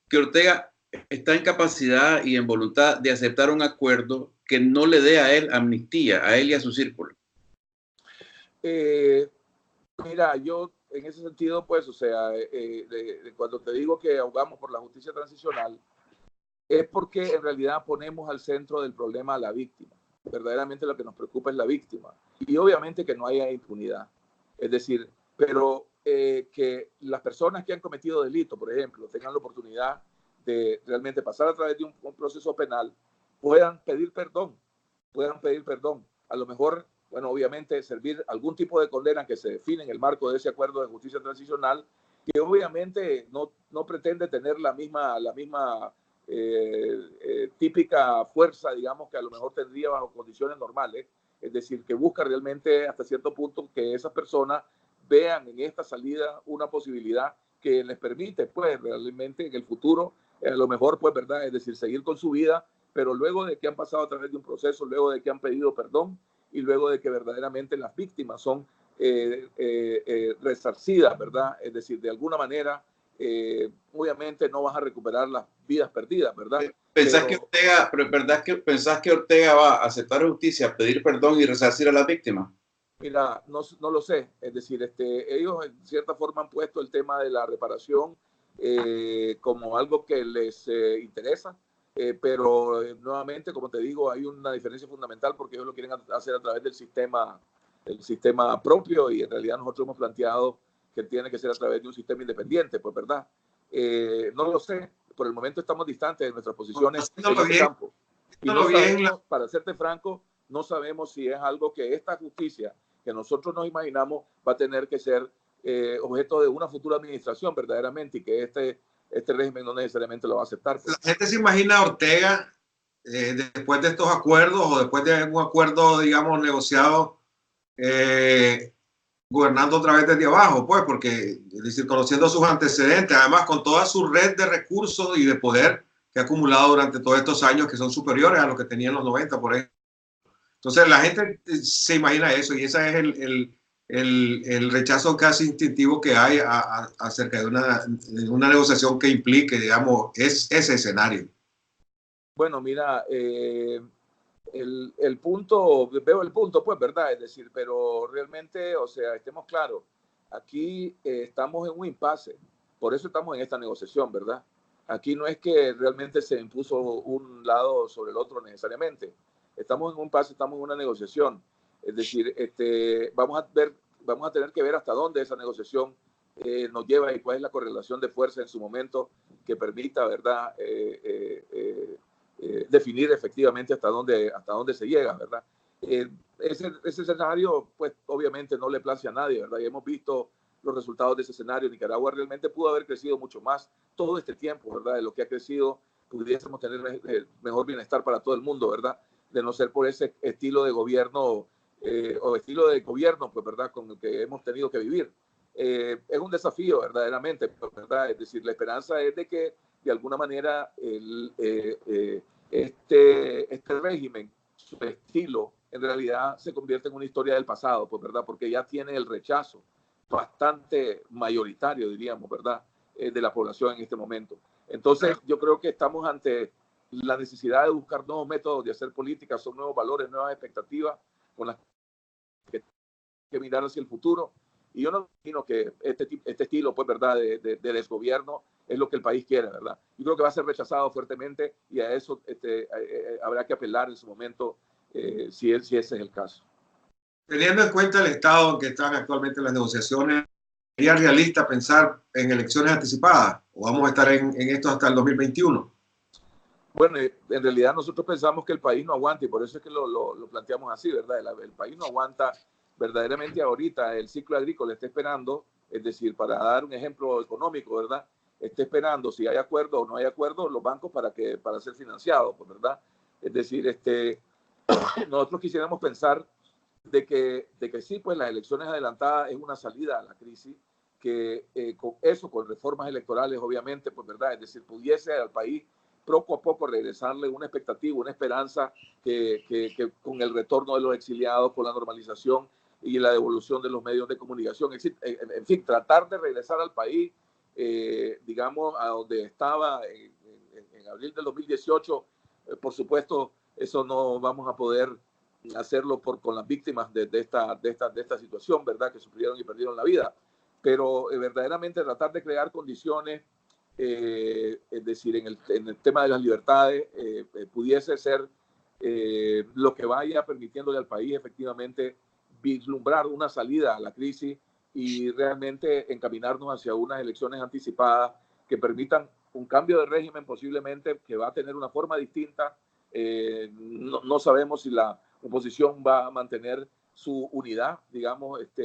que Ortega está en capacidad y en voluntad de aceptar un acuerdo que no le dé a él amnistía, a él y a su círculo? Mira, yo en ese sentido, pues, o sea, cuando te digo que ahogamos por la justicia transicional, es porque en realidad ponemos al centro del problema a la víctima. verdaderamente lo que nos preocupa es la víctima. Y obviamente que no haya impunidad. Es decir, pero que las personas que han cometido delito, por ejemplo, tengan la oportunidad de realmente pasar a través de un proceso penal, puedan pedir perdón. A lo mejor, bueno, obviamente servir algún tipo de condena que se define en el marco de ese acuerdo de justicia transicional, que obviamente no pretende tener la misma típica fuerza, digamos, que a lo mejor tendría bajo condiciones normales. Es decir, que busca realmente hasta cierto punto que esas personas vean en esta salida una posibilidad que les permite, pues, realmente en el futuro, a lo mejor, pues, ¿verdad? Es decir, seguir con su vida, pero luego de que han pasado a través de un proceso, luego de que han pedido perdón y luego de que verdaderamente las víctimas son resarcidas, ¿verdad? Es decir, de alguna manera, obviamente no vas a recuperar las vidas perdidas, ¿verdad? ¿Pensás que Ortega va a aceptar justicia, pedir perdón y resarcir a las víctimas? Mira, no lo sé. Es decir, ellos en cierta forma han puesto el tema de la reparación como algo que les interesa, pero nuevamente, como te digo, hay una diferencia fundamental porque ellos lo quieren hacer a través del sistema propio y en realidad nosotros hemos planteado que tiene que ser a través de un sistema independiente, pues, ¿verdad? No lo sé. Por el momento estamos distantes de nuestras posiciones en este campo. Y no sabemos, para serte franco, no sabemos si es algo que esta justicia que nosotros nos imaginamos va a tener que ser objeto de una futura administración verdaderamente y que este régimen no necesariamente lo va a aceptar. La gente se imagina a Ortega después de estos acuerdos o después de un acuerdo, digamos, negociado, gobernando otra vez desde abajo, pues, porque, es decir, conociendo sus antecedentes, además con toda su red de recursos y de poder que ha acumulado durante todos estos años, que son superiores a los que tenía en los 90, por ahí. Entonces la gente se imagina eso y ese es el rechazo casi instintivo que hay acerca de una negociación que implique, digamos, ese escenario. Bueno, mira, el punto, veo el punto, pues, ¿verdad? Es decir, pero realmente, o sea, estemos claros, aquí estamos en un impasse, por eso estamos en esta negociación, ¿verdad? Aquí no es que realmente se impuso un lado sobre el otro necesariamente. Estamos en un impasse, estamos en una negociación. Es decir, vamos a tener que ver hasta dónde esa negociación nos lleva y cuál es la correlación de fuerza en su momento que permita, ¿verdad? Definir efectivamente hasta dónde se llega, ¿verdad? Ese escenario, pues, obviamente no le place a nadie, ¿verdad? Y hemos visto los resultados de ese escenario. Nicaragua realmente pudo haber crecido mucho más todo este tiempo, ¿verdad? De lo que ha crecido, pudiésemos tener mejor bienestar para todo el mundo, ¿verdad? De no ser por ese estilo de gobierno o estilo de gobierno, pues, ¿verdad? Con el que hemos tenido que vivir. Es un desafío, verdaderamente, ¿verdad? Es decir, la esperanza es de que de alguna manera este régimen, su estilo, en realidad se convierte en una historia del pasado, pues, ¿verdad? Porque ya tiene el rechazo bastante mayoritario, diríamos, ¿verdad? De la población en este momento. Entonces, yo creo que estamos ante la necesidad de buscar nuevos métodos de hacer política, son nuevos valores, nuevas expectativas con las que mirar hacia el futuro. Y yo no imagino que este estilo, pues, ¿verdad?, de desgobierno es lo que el país quiere, ¿verdad? Yo creo que va a ser rechazado fuertemente y a eso habrá que apelar en su momento si ese es el caso. Teniendo en cuenta el estado en que están actualmente las negociaciones, ¿sería realista pensar en elecciones anticipadas o vamos a estar en esto hasta el 2021? Bueno, en realidad nosotros pensamos que el país no aguanta y por eso es que lo planteamos así, ¿verdad? El país no aguanta verdaderamente ahorita, el ciclo agrícola está esperando, es decir, para dar un ejemplo económico, ¿verdad? Está esperando si hay acuerdo o no hay acuerdo los bancos para ser financiados, pues, ¿verdad? Es decir, nosotros quisiéramos pensar de que sí, pues las elecciones adelantadas es una salida a la crisis, que con reformas electorales, obviamente, pues, ¿verdad? Es decir, pudiese al país poco a poco regresarle una expectativa, una esperanza que con el retorno de los exiliados, con la normalización y la devolución de los medios de comunicación, en fin, tratar de regresar al país, digamos, a donde estaba en abril del 2018. Por supuesto, eso no vamos a poder hacerlo con las víctimas de esta situación, ¿verdad?, que sufrieron y perdieron la vida, pero verdaderamente tratar de crear condiciones, es decir, en el tema de las libertades, pudiese ser lo que vaya permitiéndole al país efectivamente vislumbrar una salida a la crisis y realmente encaminarnos hacia unas elecciones anticipadas que permitan un cambio de régimen posiblemente que va a tener una forma distinta. No sabemos si la oposición va a mantener su unidad, digamos, hasta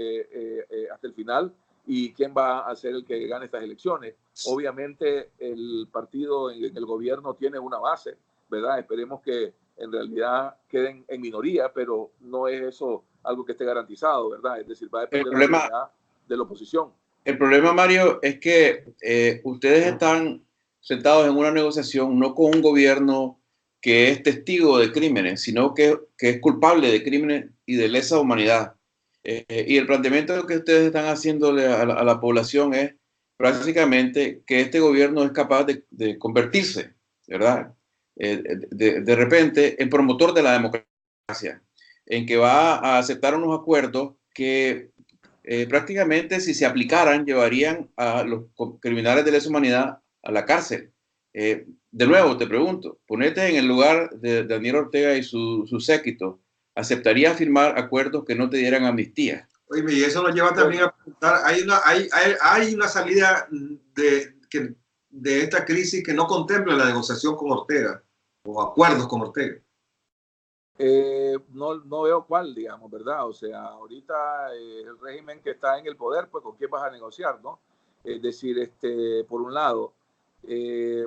el final, y quién va a ser el que gane estas elecciones. Obviamente el partido en el gobierno tiene una base, ¿verdad? Esperemos que en realidad queden en minoría, pero no es eso algo que esté garantizado, ¿verdad? Es decir, va a depender de la unidad de la oposición. El problema, Mario, es que ustedes están sentados en una negociación no con un gobierno que es testigo de crímenes, sino que es culpable de crímenes y de lesa humanidad. Y el planteamiento que ustedes están haciéndole a la población es prácticamente que este gobierno es capaz de convertirse, ¿verdad? De repente en promotor de la democracia, en que va a aceptar unos acuerdos que prácticamente si se aplicaran llevarían a los criminales de lesa humanidad a la cárcel. De nuevo, te pregunto, ponete en el lugar de Daniel Ortega y su séquito. ¿Aceptaría firmar acuerdos que no te dieran amnistía? Oye, y eso nos lleva también a preguntar, hay una salida de esta crisis que no contempla la negociación con Ortega o acuerdos con Ortega. No veo cuál, digamos, ¿verdad? O sea, ahorita el régimen que está en el poder, pues con quién vas a negociar, ¿no? Es decir, por un lado.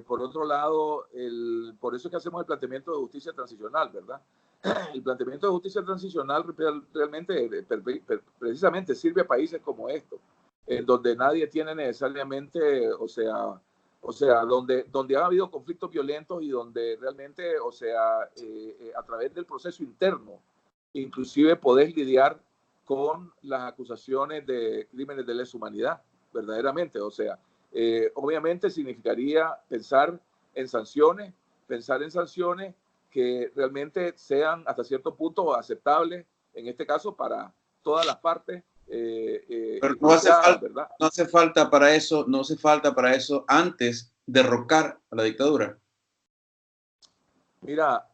Por otro lado, por eso es que hacemos el planteamiento de justicia transicional, ¿verdad? El planteamiento de justicia transicional realmente, precisamente sirve a países como estos, en donde nadie tiene necesariamente, o sea, donde ha habido conflictos violentos y donde realmente, o sea, a través del proceso interno, inclusive podés lidiar con las acusaciones de crímenes de lesa humanidad, verdaderamente, o sea, obviamente significaría pensar en sanciones que realmente sean hasta cierto punto aceptables, en este caso para todas las partes. Pero no hace falta para eso antes derrocar a la dictadura. Mira,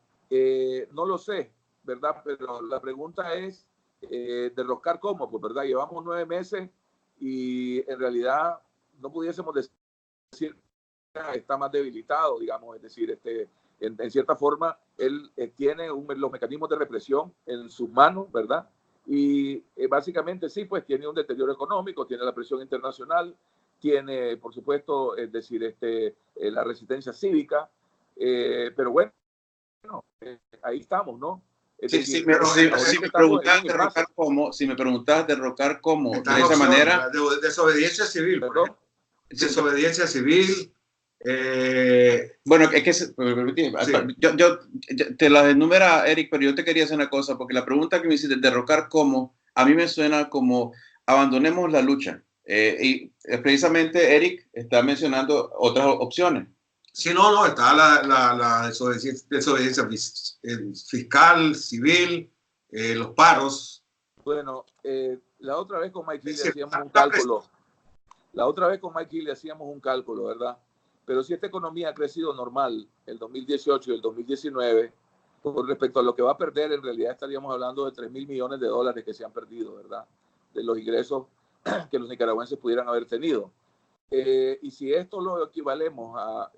no lo sé, ¿verdad? Pero la pregunta es, ¿derrocar cómo? Pues, ¿verdad? Llevamos 9 meses y en realidad no pudiésemos decir que está más debilitado, digamos, es decir, en cierta forma, él tiene los mecanismos de represión en sus manos, ¿verdad? Y básicamente sí, pues tiene un deterioro económico, tiene la presión internacional, tiene, por supuesto, es decir, la resistencia cívica, pero bueno, ahí estamos, ¿no? Si me preguntas derrocar cómo, de esa manera. Desobediencia civil, ¿perdón? Desobediencia civil. Bueno, es que sí. yo te las enumera, Eric, pero yo te quería hacer una cosa, porque la pregunta que me hiciste, derrocar cómo, a mí me suena como abandonemos la lucha. Y precisamente Eric está mencionando otras opciones. Sí, no, está la desobediencia fiscal, civil, los paros. Bueno, la otra vez con Mike Healy hacíamos un cálculo. La otra vez con Mike Healy hacíamos un cálculo, ¿verdad? Pero si esta economía ha crecido normal el 2018 y el 2019, con respecto a lo que va a perder, en realidad estaríamos hablando de 3.000 millones de dólares que se han perdido, ¿verdad? De los ingresos que los nicaragüenses pudieran haber tenido. Y si esto lo equiparamos a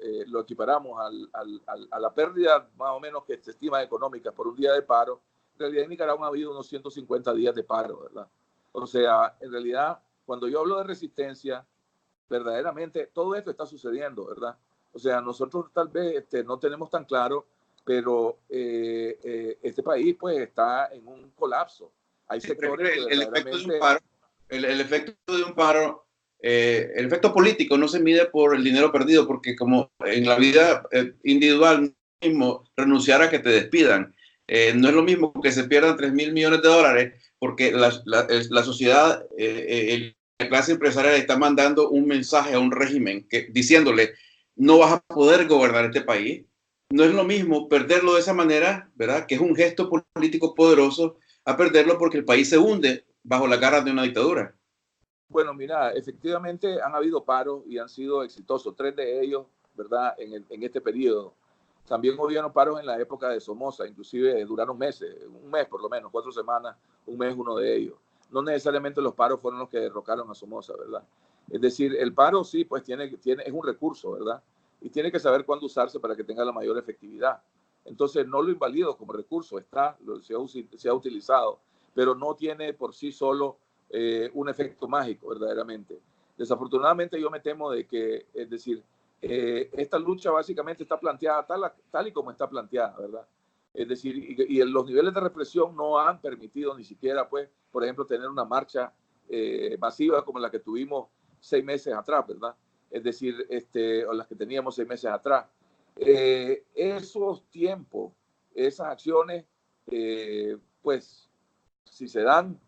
la pérdida más o menos que se estima económica por un día de paro, en realidad en Nicaragua ha habido unos 150 días de paro, ¿verdad? O sea, en realidad, cuando yo hablo de resistencia, verdaderamente todo esto está sucediendo, ¿verdad? O sea, nosotros tal vez no tenemos tan claro, pero este país pues está en un colapso. Hay sectores que verdaderamente... El efecto de un paro, el efecto político no se mide por el dinero perdido, porque como en la vida individual mismo, renunciar a que te despidan, no es lo mismo que se pierdan 3.000 millones de dólares, porque la sociedad, la clase empresarial está mandando un mensaje a un régimen diciéndole, no vas a poder gobernar este país. No es lo mismo perderlo de esa manera, ¿verdad? Que es un gesto político poderoso, a perderlo porque el país se hunde bajo la garra de una dictadura. Bueno, mira, efectivamente han habido paros y han sido exitosos, 3 de ellos, ¿verdad? En este periodo. También hubieron paros en la época de Somoza, inclusive duraron meses, un mes por lo menos, 4 semanas, un mes uno de ellos. No necesariamente los paros fueron los que derrocaron a Somoza, ¿verdad? Es decir, el paro sí, pues es un recurso, ¿verdad? Y tiene que saber cuándo usarse para que tenga la mayor efectividad. Entonces, no lo invalido como recurso, se ha utilizado, pero no tiene por sí solo un efecto mágico, verdaderamente. Desafortunadamente, yo me temo de que, es decir, esta lucha básicamente está planteada tal y como está planteada, ¿verdad? Es decir, y los niveles de represión no han permitido ni siquiera, pues, por ejemplo, tener una marcha masiva como la que tuvimos 6 meses atrás, ¿verdad? Es decir, o las que teníamos 6 meses atrás. Esos tiempos, esas acciones, pues, si se dan,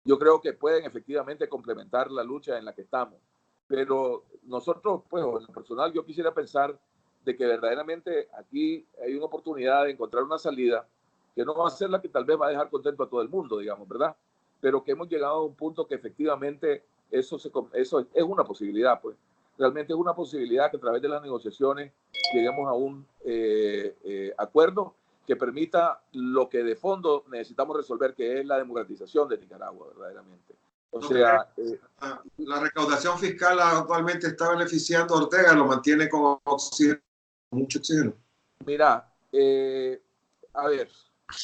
yo creo que pueden efectivamente complementar la lucha en la que estamos. Pero nosotros, pues, en lo personal, yo quisiera pensar de que verdaderamente aquí hay una oportunidad de encontrar una salida que no va a ser la que tal vez va a dejar contento a todo el mundo, digamos, ¿verdad? Pero que hemos llegado a un punto que efectivamente eso es una posibilidad, pues. Realmente es una posibilidad que a través de las negociaciones lleguemos a un acuerdo que permita lo que de fondo necesitamos resolver, que es la democratización de Nicaragua, verdaderamente. O sea, la recaudación fiscal actualmente está beneficiando a Ortega, lo mantiene con oxígeno, mucho oxígeno. Mira, a ver,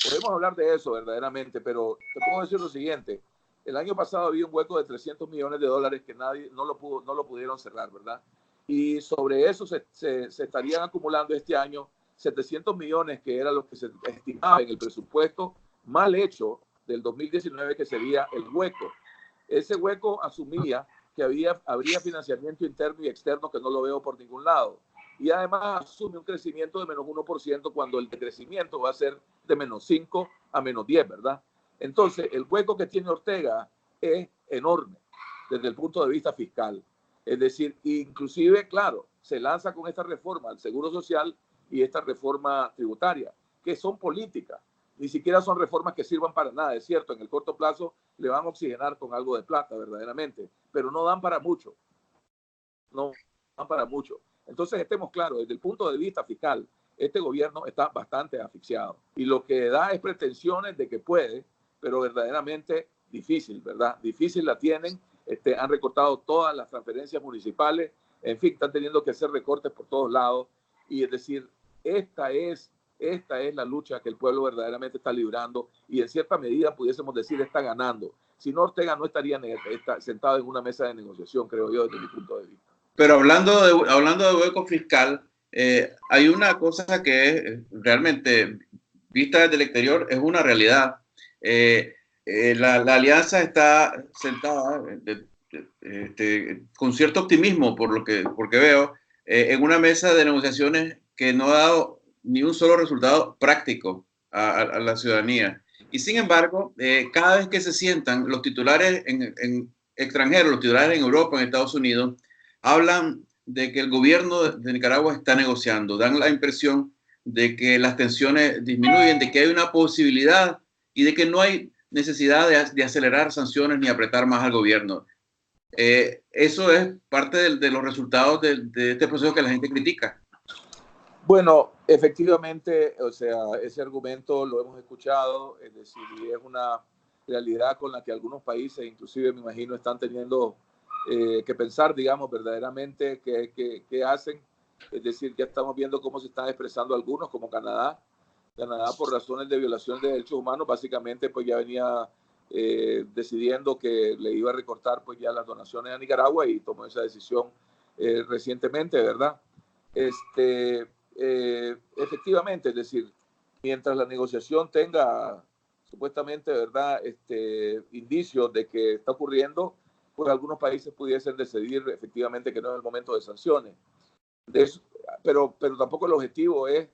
podemos hablar de eso verdaderamente, pero te puedo decir lo siguiente. El año pasado había un hueco de $300 millones que nadie no lo pudieron cerrar, ¿verdad? Y sobre eso se estarían acumulando este año 700 millones, que era lo que se estimaba en el presupuesto mal hecho del 2019, que sería el hueco. Ese hueco asumía que habría financiamiento interno y externo, que no lo veo por ningún lado. Y además asume un crecimiento de menos 1% cuando el decrecimiento va a ser de menos 5 a menos 10, ¿verdad? Entonces, el hueco que tiene Ortega es enorme desde el punto de vista fiscal. Es decir, inclusive, claro, se lanza con esta reforma al Seguro Social y esta reforma tributaria, que son políticas. Ni siquiera son reformas que sirvan para nada, es cierto, en el corto plazo le van a oxigenar con algo de plata, verdaderamente, pero no dan para mucho. No dan para mucho. Entonces, estemos claros, desde el punto de vista fiscal, este gobierno está bastante asfixiado. Y lo que da es pretensiones de que puede, pero verdaderamente difícil, ¿verdad? Difícil la tienen. Han recortado todas las transferencias municipales. En fin, están teniendo que hacer recortes por todos lados. Y es decir, esta es la lucha que el pueblo verdaderamente está librando y en cierta medida pudiésemos decir está ganando. Si no, Ortega no estaría sentado en una mesa de negociación, creo yo, desde mi punto de vista. Pero hablando de hueco fiscal, hay una cosa que es realmente, vista desde el exterior, es una realidad. La alianza está sentada con cierto optimismo, porque veo, en una mesa de negociaciones que no ha dado ni un solo resultado práctico a la ciudadanía. Y sin embargo, cada vez que se sientan los titulares en extranjeros, los titulares en Europa, en Estados Unidos, hablan de que el gobierno de Nicaragua está negociando, dan la impresión de que las tensiones disminuyen, de que hay una posibilidad y de que no hay necesidad de acelerar sanciones ni apretar más al gobierno. Eso es parte de los resultados de este proceso que la gente critica. Bueno, efectivamente, o sea, ese argumento lo hemos escuchado, es decir, es una realidad con la que algunos países, inclusive me imagino, están teniendo que pensar, digamos, verdaderamente qué hacen. Es decir, ya estamos viendo cómo se están expresando algunos, como Canadá. Canadá, por razones de violación de derechos humanos, básicamente pues ya venía decidiendo que le iba a recortar pues ya las donaciones a Nicaragua y tomó esa decisión recientemente, ¿verdad? Efectivamente, es decir, mientras la negociación tenga supuestamente, ¿verdad?, indicios de que está ocurriendo, pues algunos países pudiesen decidir efectivamente que no es el momento de sanciones. Pero tampoco el objetivo es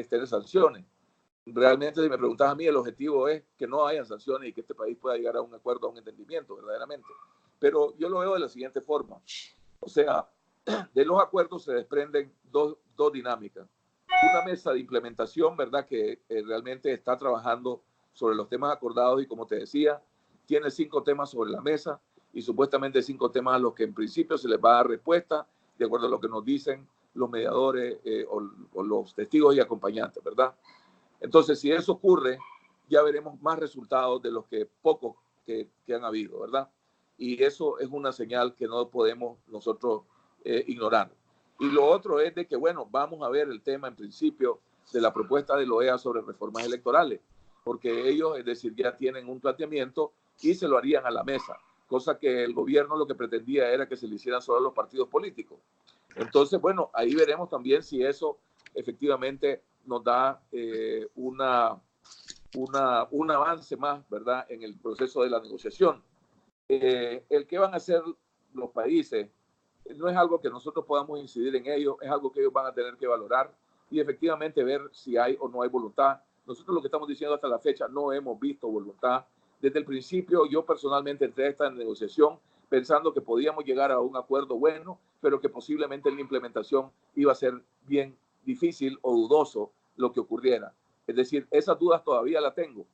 tener sanciones. Realmente, si me preguntas a mí, el objetivo es que no hayan sanciones y que este país pueda llegar a un acuerdo, a un entendimiento, verdaderamente. Pero yo lo veo de la siguiente forma. O sea, de los acuerdos se desprenden dos dinámicas. Una mesa de implementación, ¿verdad?, que realmente está trabajando sobre los temas acordados y, como te decía, tiene 5 temas sobre la mesa y supuestamente 5 temas a los que en principio se les va a dar respuesta de acuerdo a lo que nos dicen los mediadores o los testigos y acompañantes, ¿verdad? Entonces, si eso ocurre, ya veremos más resultados de los que pocos que han habido, ¿verdad? Y eso es una señal que no podemos nosotros ignorar. Y lo otro es de que, bueno, vamos a ver el tema en principio de la propuesta de la OEA sobre reformas electorales, porque ellos, es decir, ya tienen un planteamiento y se lo harían a la mesa, cosa que el gobierno lo que pretendía era que se le hicieran solo a los partidos políticos. Entonces, bueno, ahí veremos también si eso efectivamente nos da un avance más, ¿verdad?, en el proceso de la negociación. El que van a hacer los países no es algo que nosotros podamos incidir en ello, es algo que ellos van a tener que valorar y efectivamente ver si hay o no hay voluntad. Nosotros lo que estamos diciendo hasta la fecha, no hemos visto voluntad. Desde el principio yo personalmente entré a esta negociación pensando que podíamos llegar a un acuerdo bueno, pero que posiblemente en la implementación iba a ser bien difícil o dudoso lo que ocurriera. Es decir, esas dudas todavía las tengo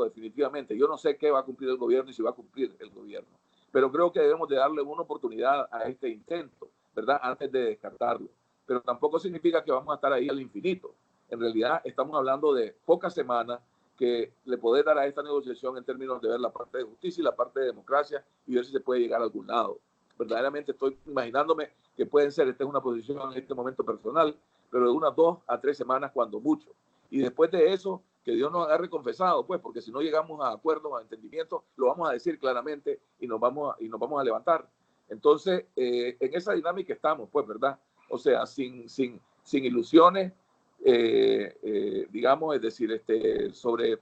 definitivamente. Yo no sé qué va a cumplir el gobierno y si va a cumplir el gobierno, pero creo que debemos de darle una oportunidad a este intento, ¿verdad?, antes de descartarlo. Pero tampoco significa que vamos a estar ahí al infinito. En realidad estamos hablando de pocas semanas que le puede dar a esta negociación en términos de ver la parte de justicia y la parte de democracia y ver si se puede llegar a algún lado. Verdaderamente estoy imaginándome que pueden ser, esta es una posición en este momento personal, pero de unas 2 a 3 semanas cuando mucho. Y después de eso, que Dios nos agarre confesado, pues, porque si no llegamos a acuerdos, a entendimientos, lo vamos a decir claramente y nos vamos a levantar. Entonces, en esa dinámica estamos, pues, ¿verdad? O sea, sin ilusiones, digamos, es decir, sobre,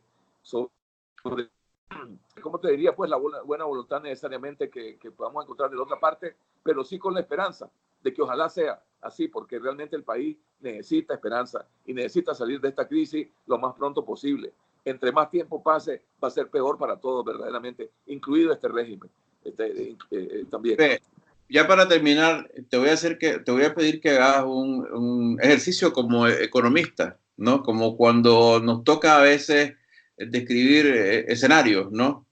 ¿cómo te diría? Pues la buena voluntad necesariamente que podamos encontrar de la otra parte, pero sí con la esperanza de que ojalá sea así, porque realmente el país necesita esperanza y necesita salir de esta crisis lo más pronto posible. Entre más tiempo pase, va a ser peor para todos verdaderamente, incluido este régimen también. Ya para terminar, te voy a pedir que hagas un ejercicio como economista, ¿no? Como cuando nos toca a veces describir escenarios, ¿no?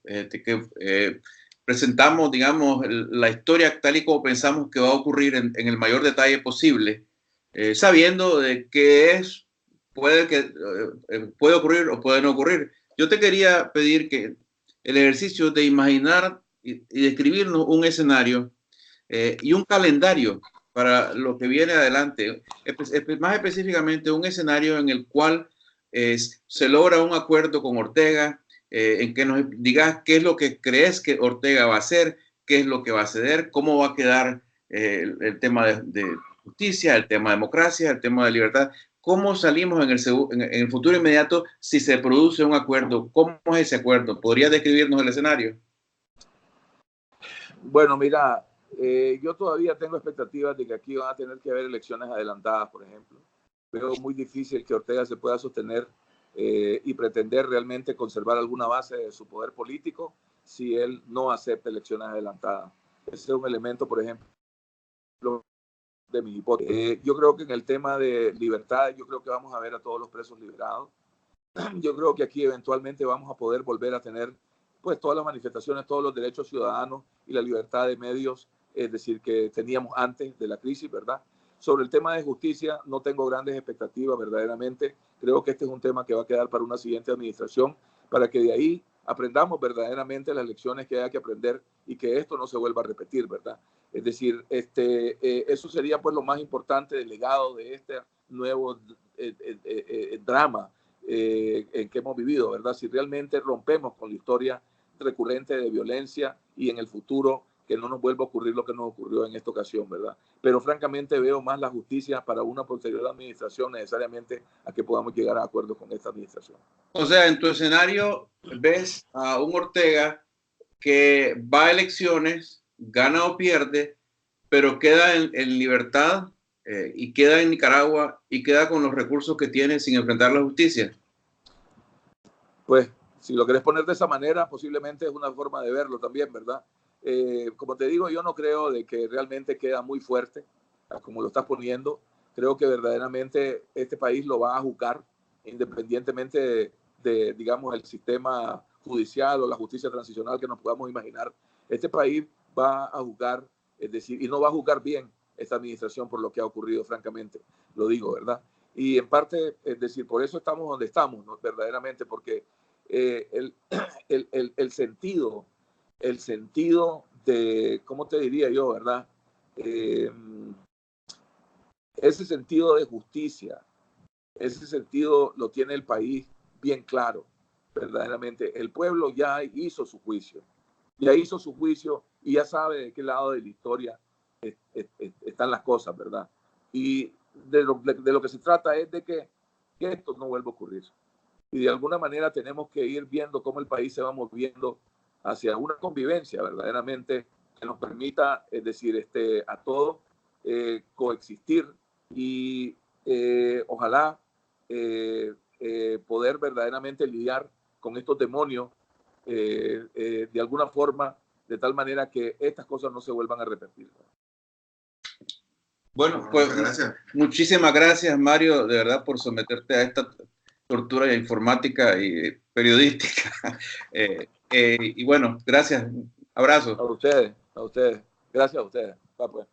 Presentamos, digamos, la historia tal y como pensamos que va a ocurrir en el mayor detalle posible, sabiendo de qué puede ocurrir o puede no ocurrir. Yo te quería pedir que el ejercicio de imaginar y describirnos un escenario y un calendario para lo que viene adelante, más específicamente un escenario en el cual se logra un acuerdo con Ortega, en que nos digas qué es lo que crees que Ortega va a hacer, qué es lo que va a ceder, cómo va a quedar el tema de justicia, el tema de democracia, el tema de libertad. ¿Cómo salimos en el futuro inmediato si se produce un acuerdo? ¿Cómo es ese acuerdo? ¿Podrías describirnos el escenario? Bueno, mira, yo todavía tengo expectativas de que aquí van a tener que haber elecciones adelantadas, por ejemplo. Veo muy difícil que Ortega se pueda sostener y pretender realmente conservar alguna base de su poder político si él no acepta elecciones adelantadas. Ese es un elemento, por ejemplo, de mi hipótesis. Yo creo que en el tema de libertad, yo creo que vamos a ver a todos los presos liberados. Yo creo que aquí eventualmente vamos a poder volver a tener pues todas las manifestaciones, todos los derechos ciudadanos y la libertad de medios, es decir, que teníamos antes de la crisis, ¿verdad? Sobre el tema de justicia no tengo grandes expectativas verdaderamente. Creo que este es un tema que va a quedar para una siguiente administración, para que de ahí aprendamos verdaderamente las lecciones que hay que aprender y que esto no se vuelva a repetir, ¿verdad? Es decir, eso sería pues lo más importante del legado de este nuevo drama en que hemos vivido, ¿verdad? Si realmente rompemos con la historia recurrente de violencia y en el futuro que no nos vuelva a ocurrir lo que nos ocurrió en esta ocasión, ¿verdad? Pero francamente veo más la justicia para una posterior administración necesariamente a que podamos llegar a acuerdos con esta administración. O sea, en tu escenario ves a un Ortega que va a elecciones, gana o pierde, pero queda en libertad y queda en Nicaragua y queda con los recursos que tiene sin enfrentar la justicia. Pues, si lo querés poner de esa manera, posiblemente es una forma de verlo también, ¿verdad? Como te digo, yo no creo de que realmente queda muy fuerte, como lo estás poniendo. Creo que verdaderamente este país lo va a juzgar, independientemente digamos, el sistema judicial o la justicia transicional que nos podamos imaginar. Este país va a juzgar, es decir, y no va a juzgar bien, esta administración por lo que ha ocurrido, francamente, lo digo, ¿verdad? Y en parte, es decir, por eso estamos donde estamos, ¿no? Verdaderamente, porque el sentido de, ¿cómo te diría yo, verdad? Ese sentido de justicia, ese sentido lo tiene el país bien claro, verdaderamente. El pueblo ya hizo su juicio y ya sabe de qué lado de la historia están las cosas, ¿verdad? Y de lo que se trata es de que esto no vuelva a ocurrir. Y de alguna manera tenemos que ir viendo cómo el país se va moviendo hacia una convivencia verdaderamente que nos permita, es decir, a todos coexistir y ojalá poder verdaderamente lidiar con estos demonios de alguna forma, de tal manera que estas cosas no se vuelvan a repetir. Bueno, pues muchísimas gracias, Mario, de verdad, por someterte a esta tortura informática y periodística. Y bueno, gracias. Abrazo. A ustedes. Gracias a ustedes. Va, pues.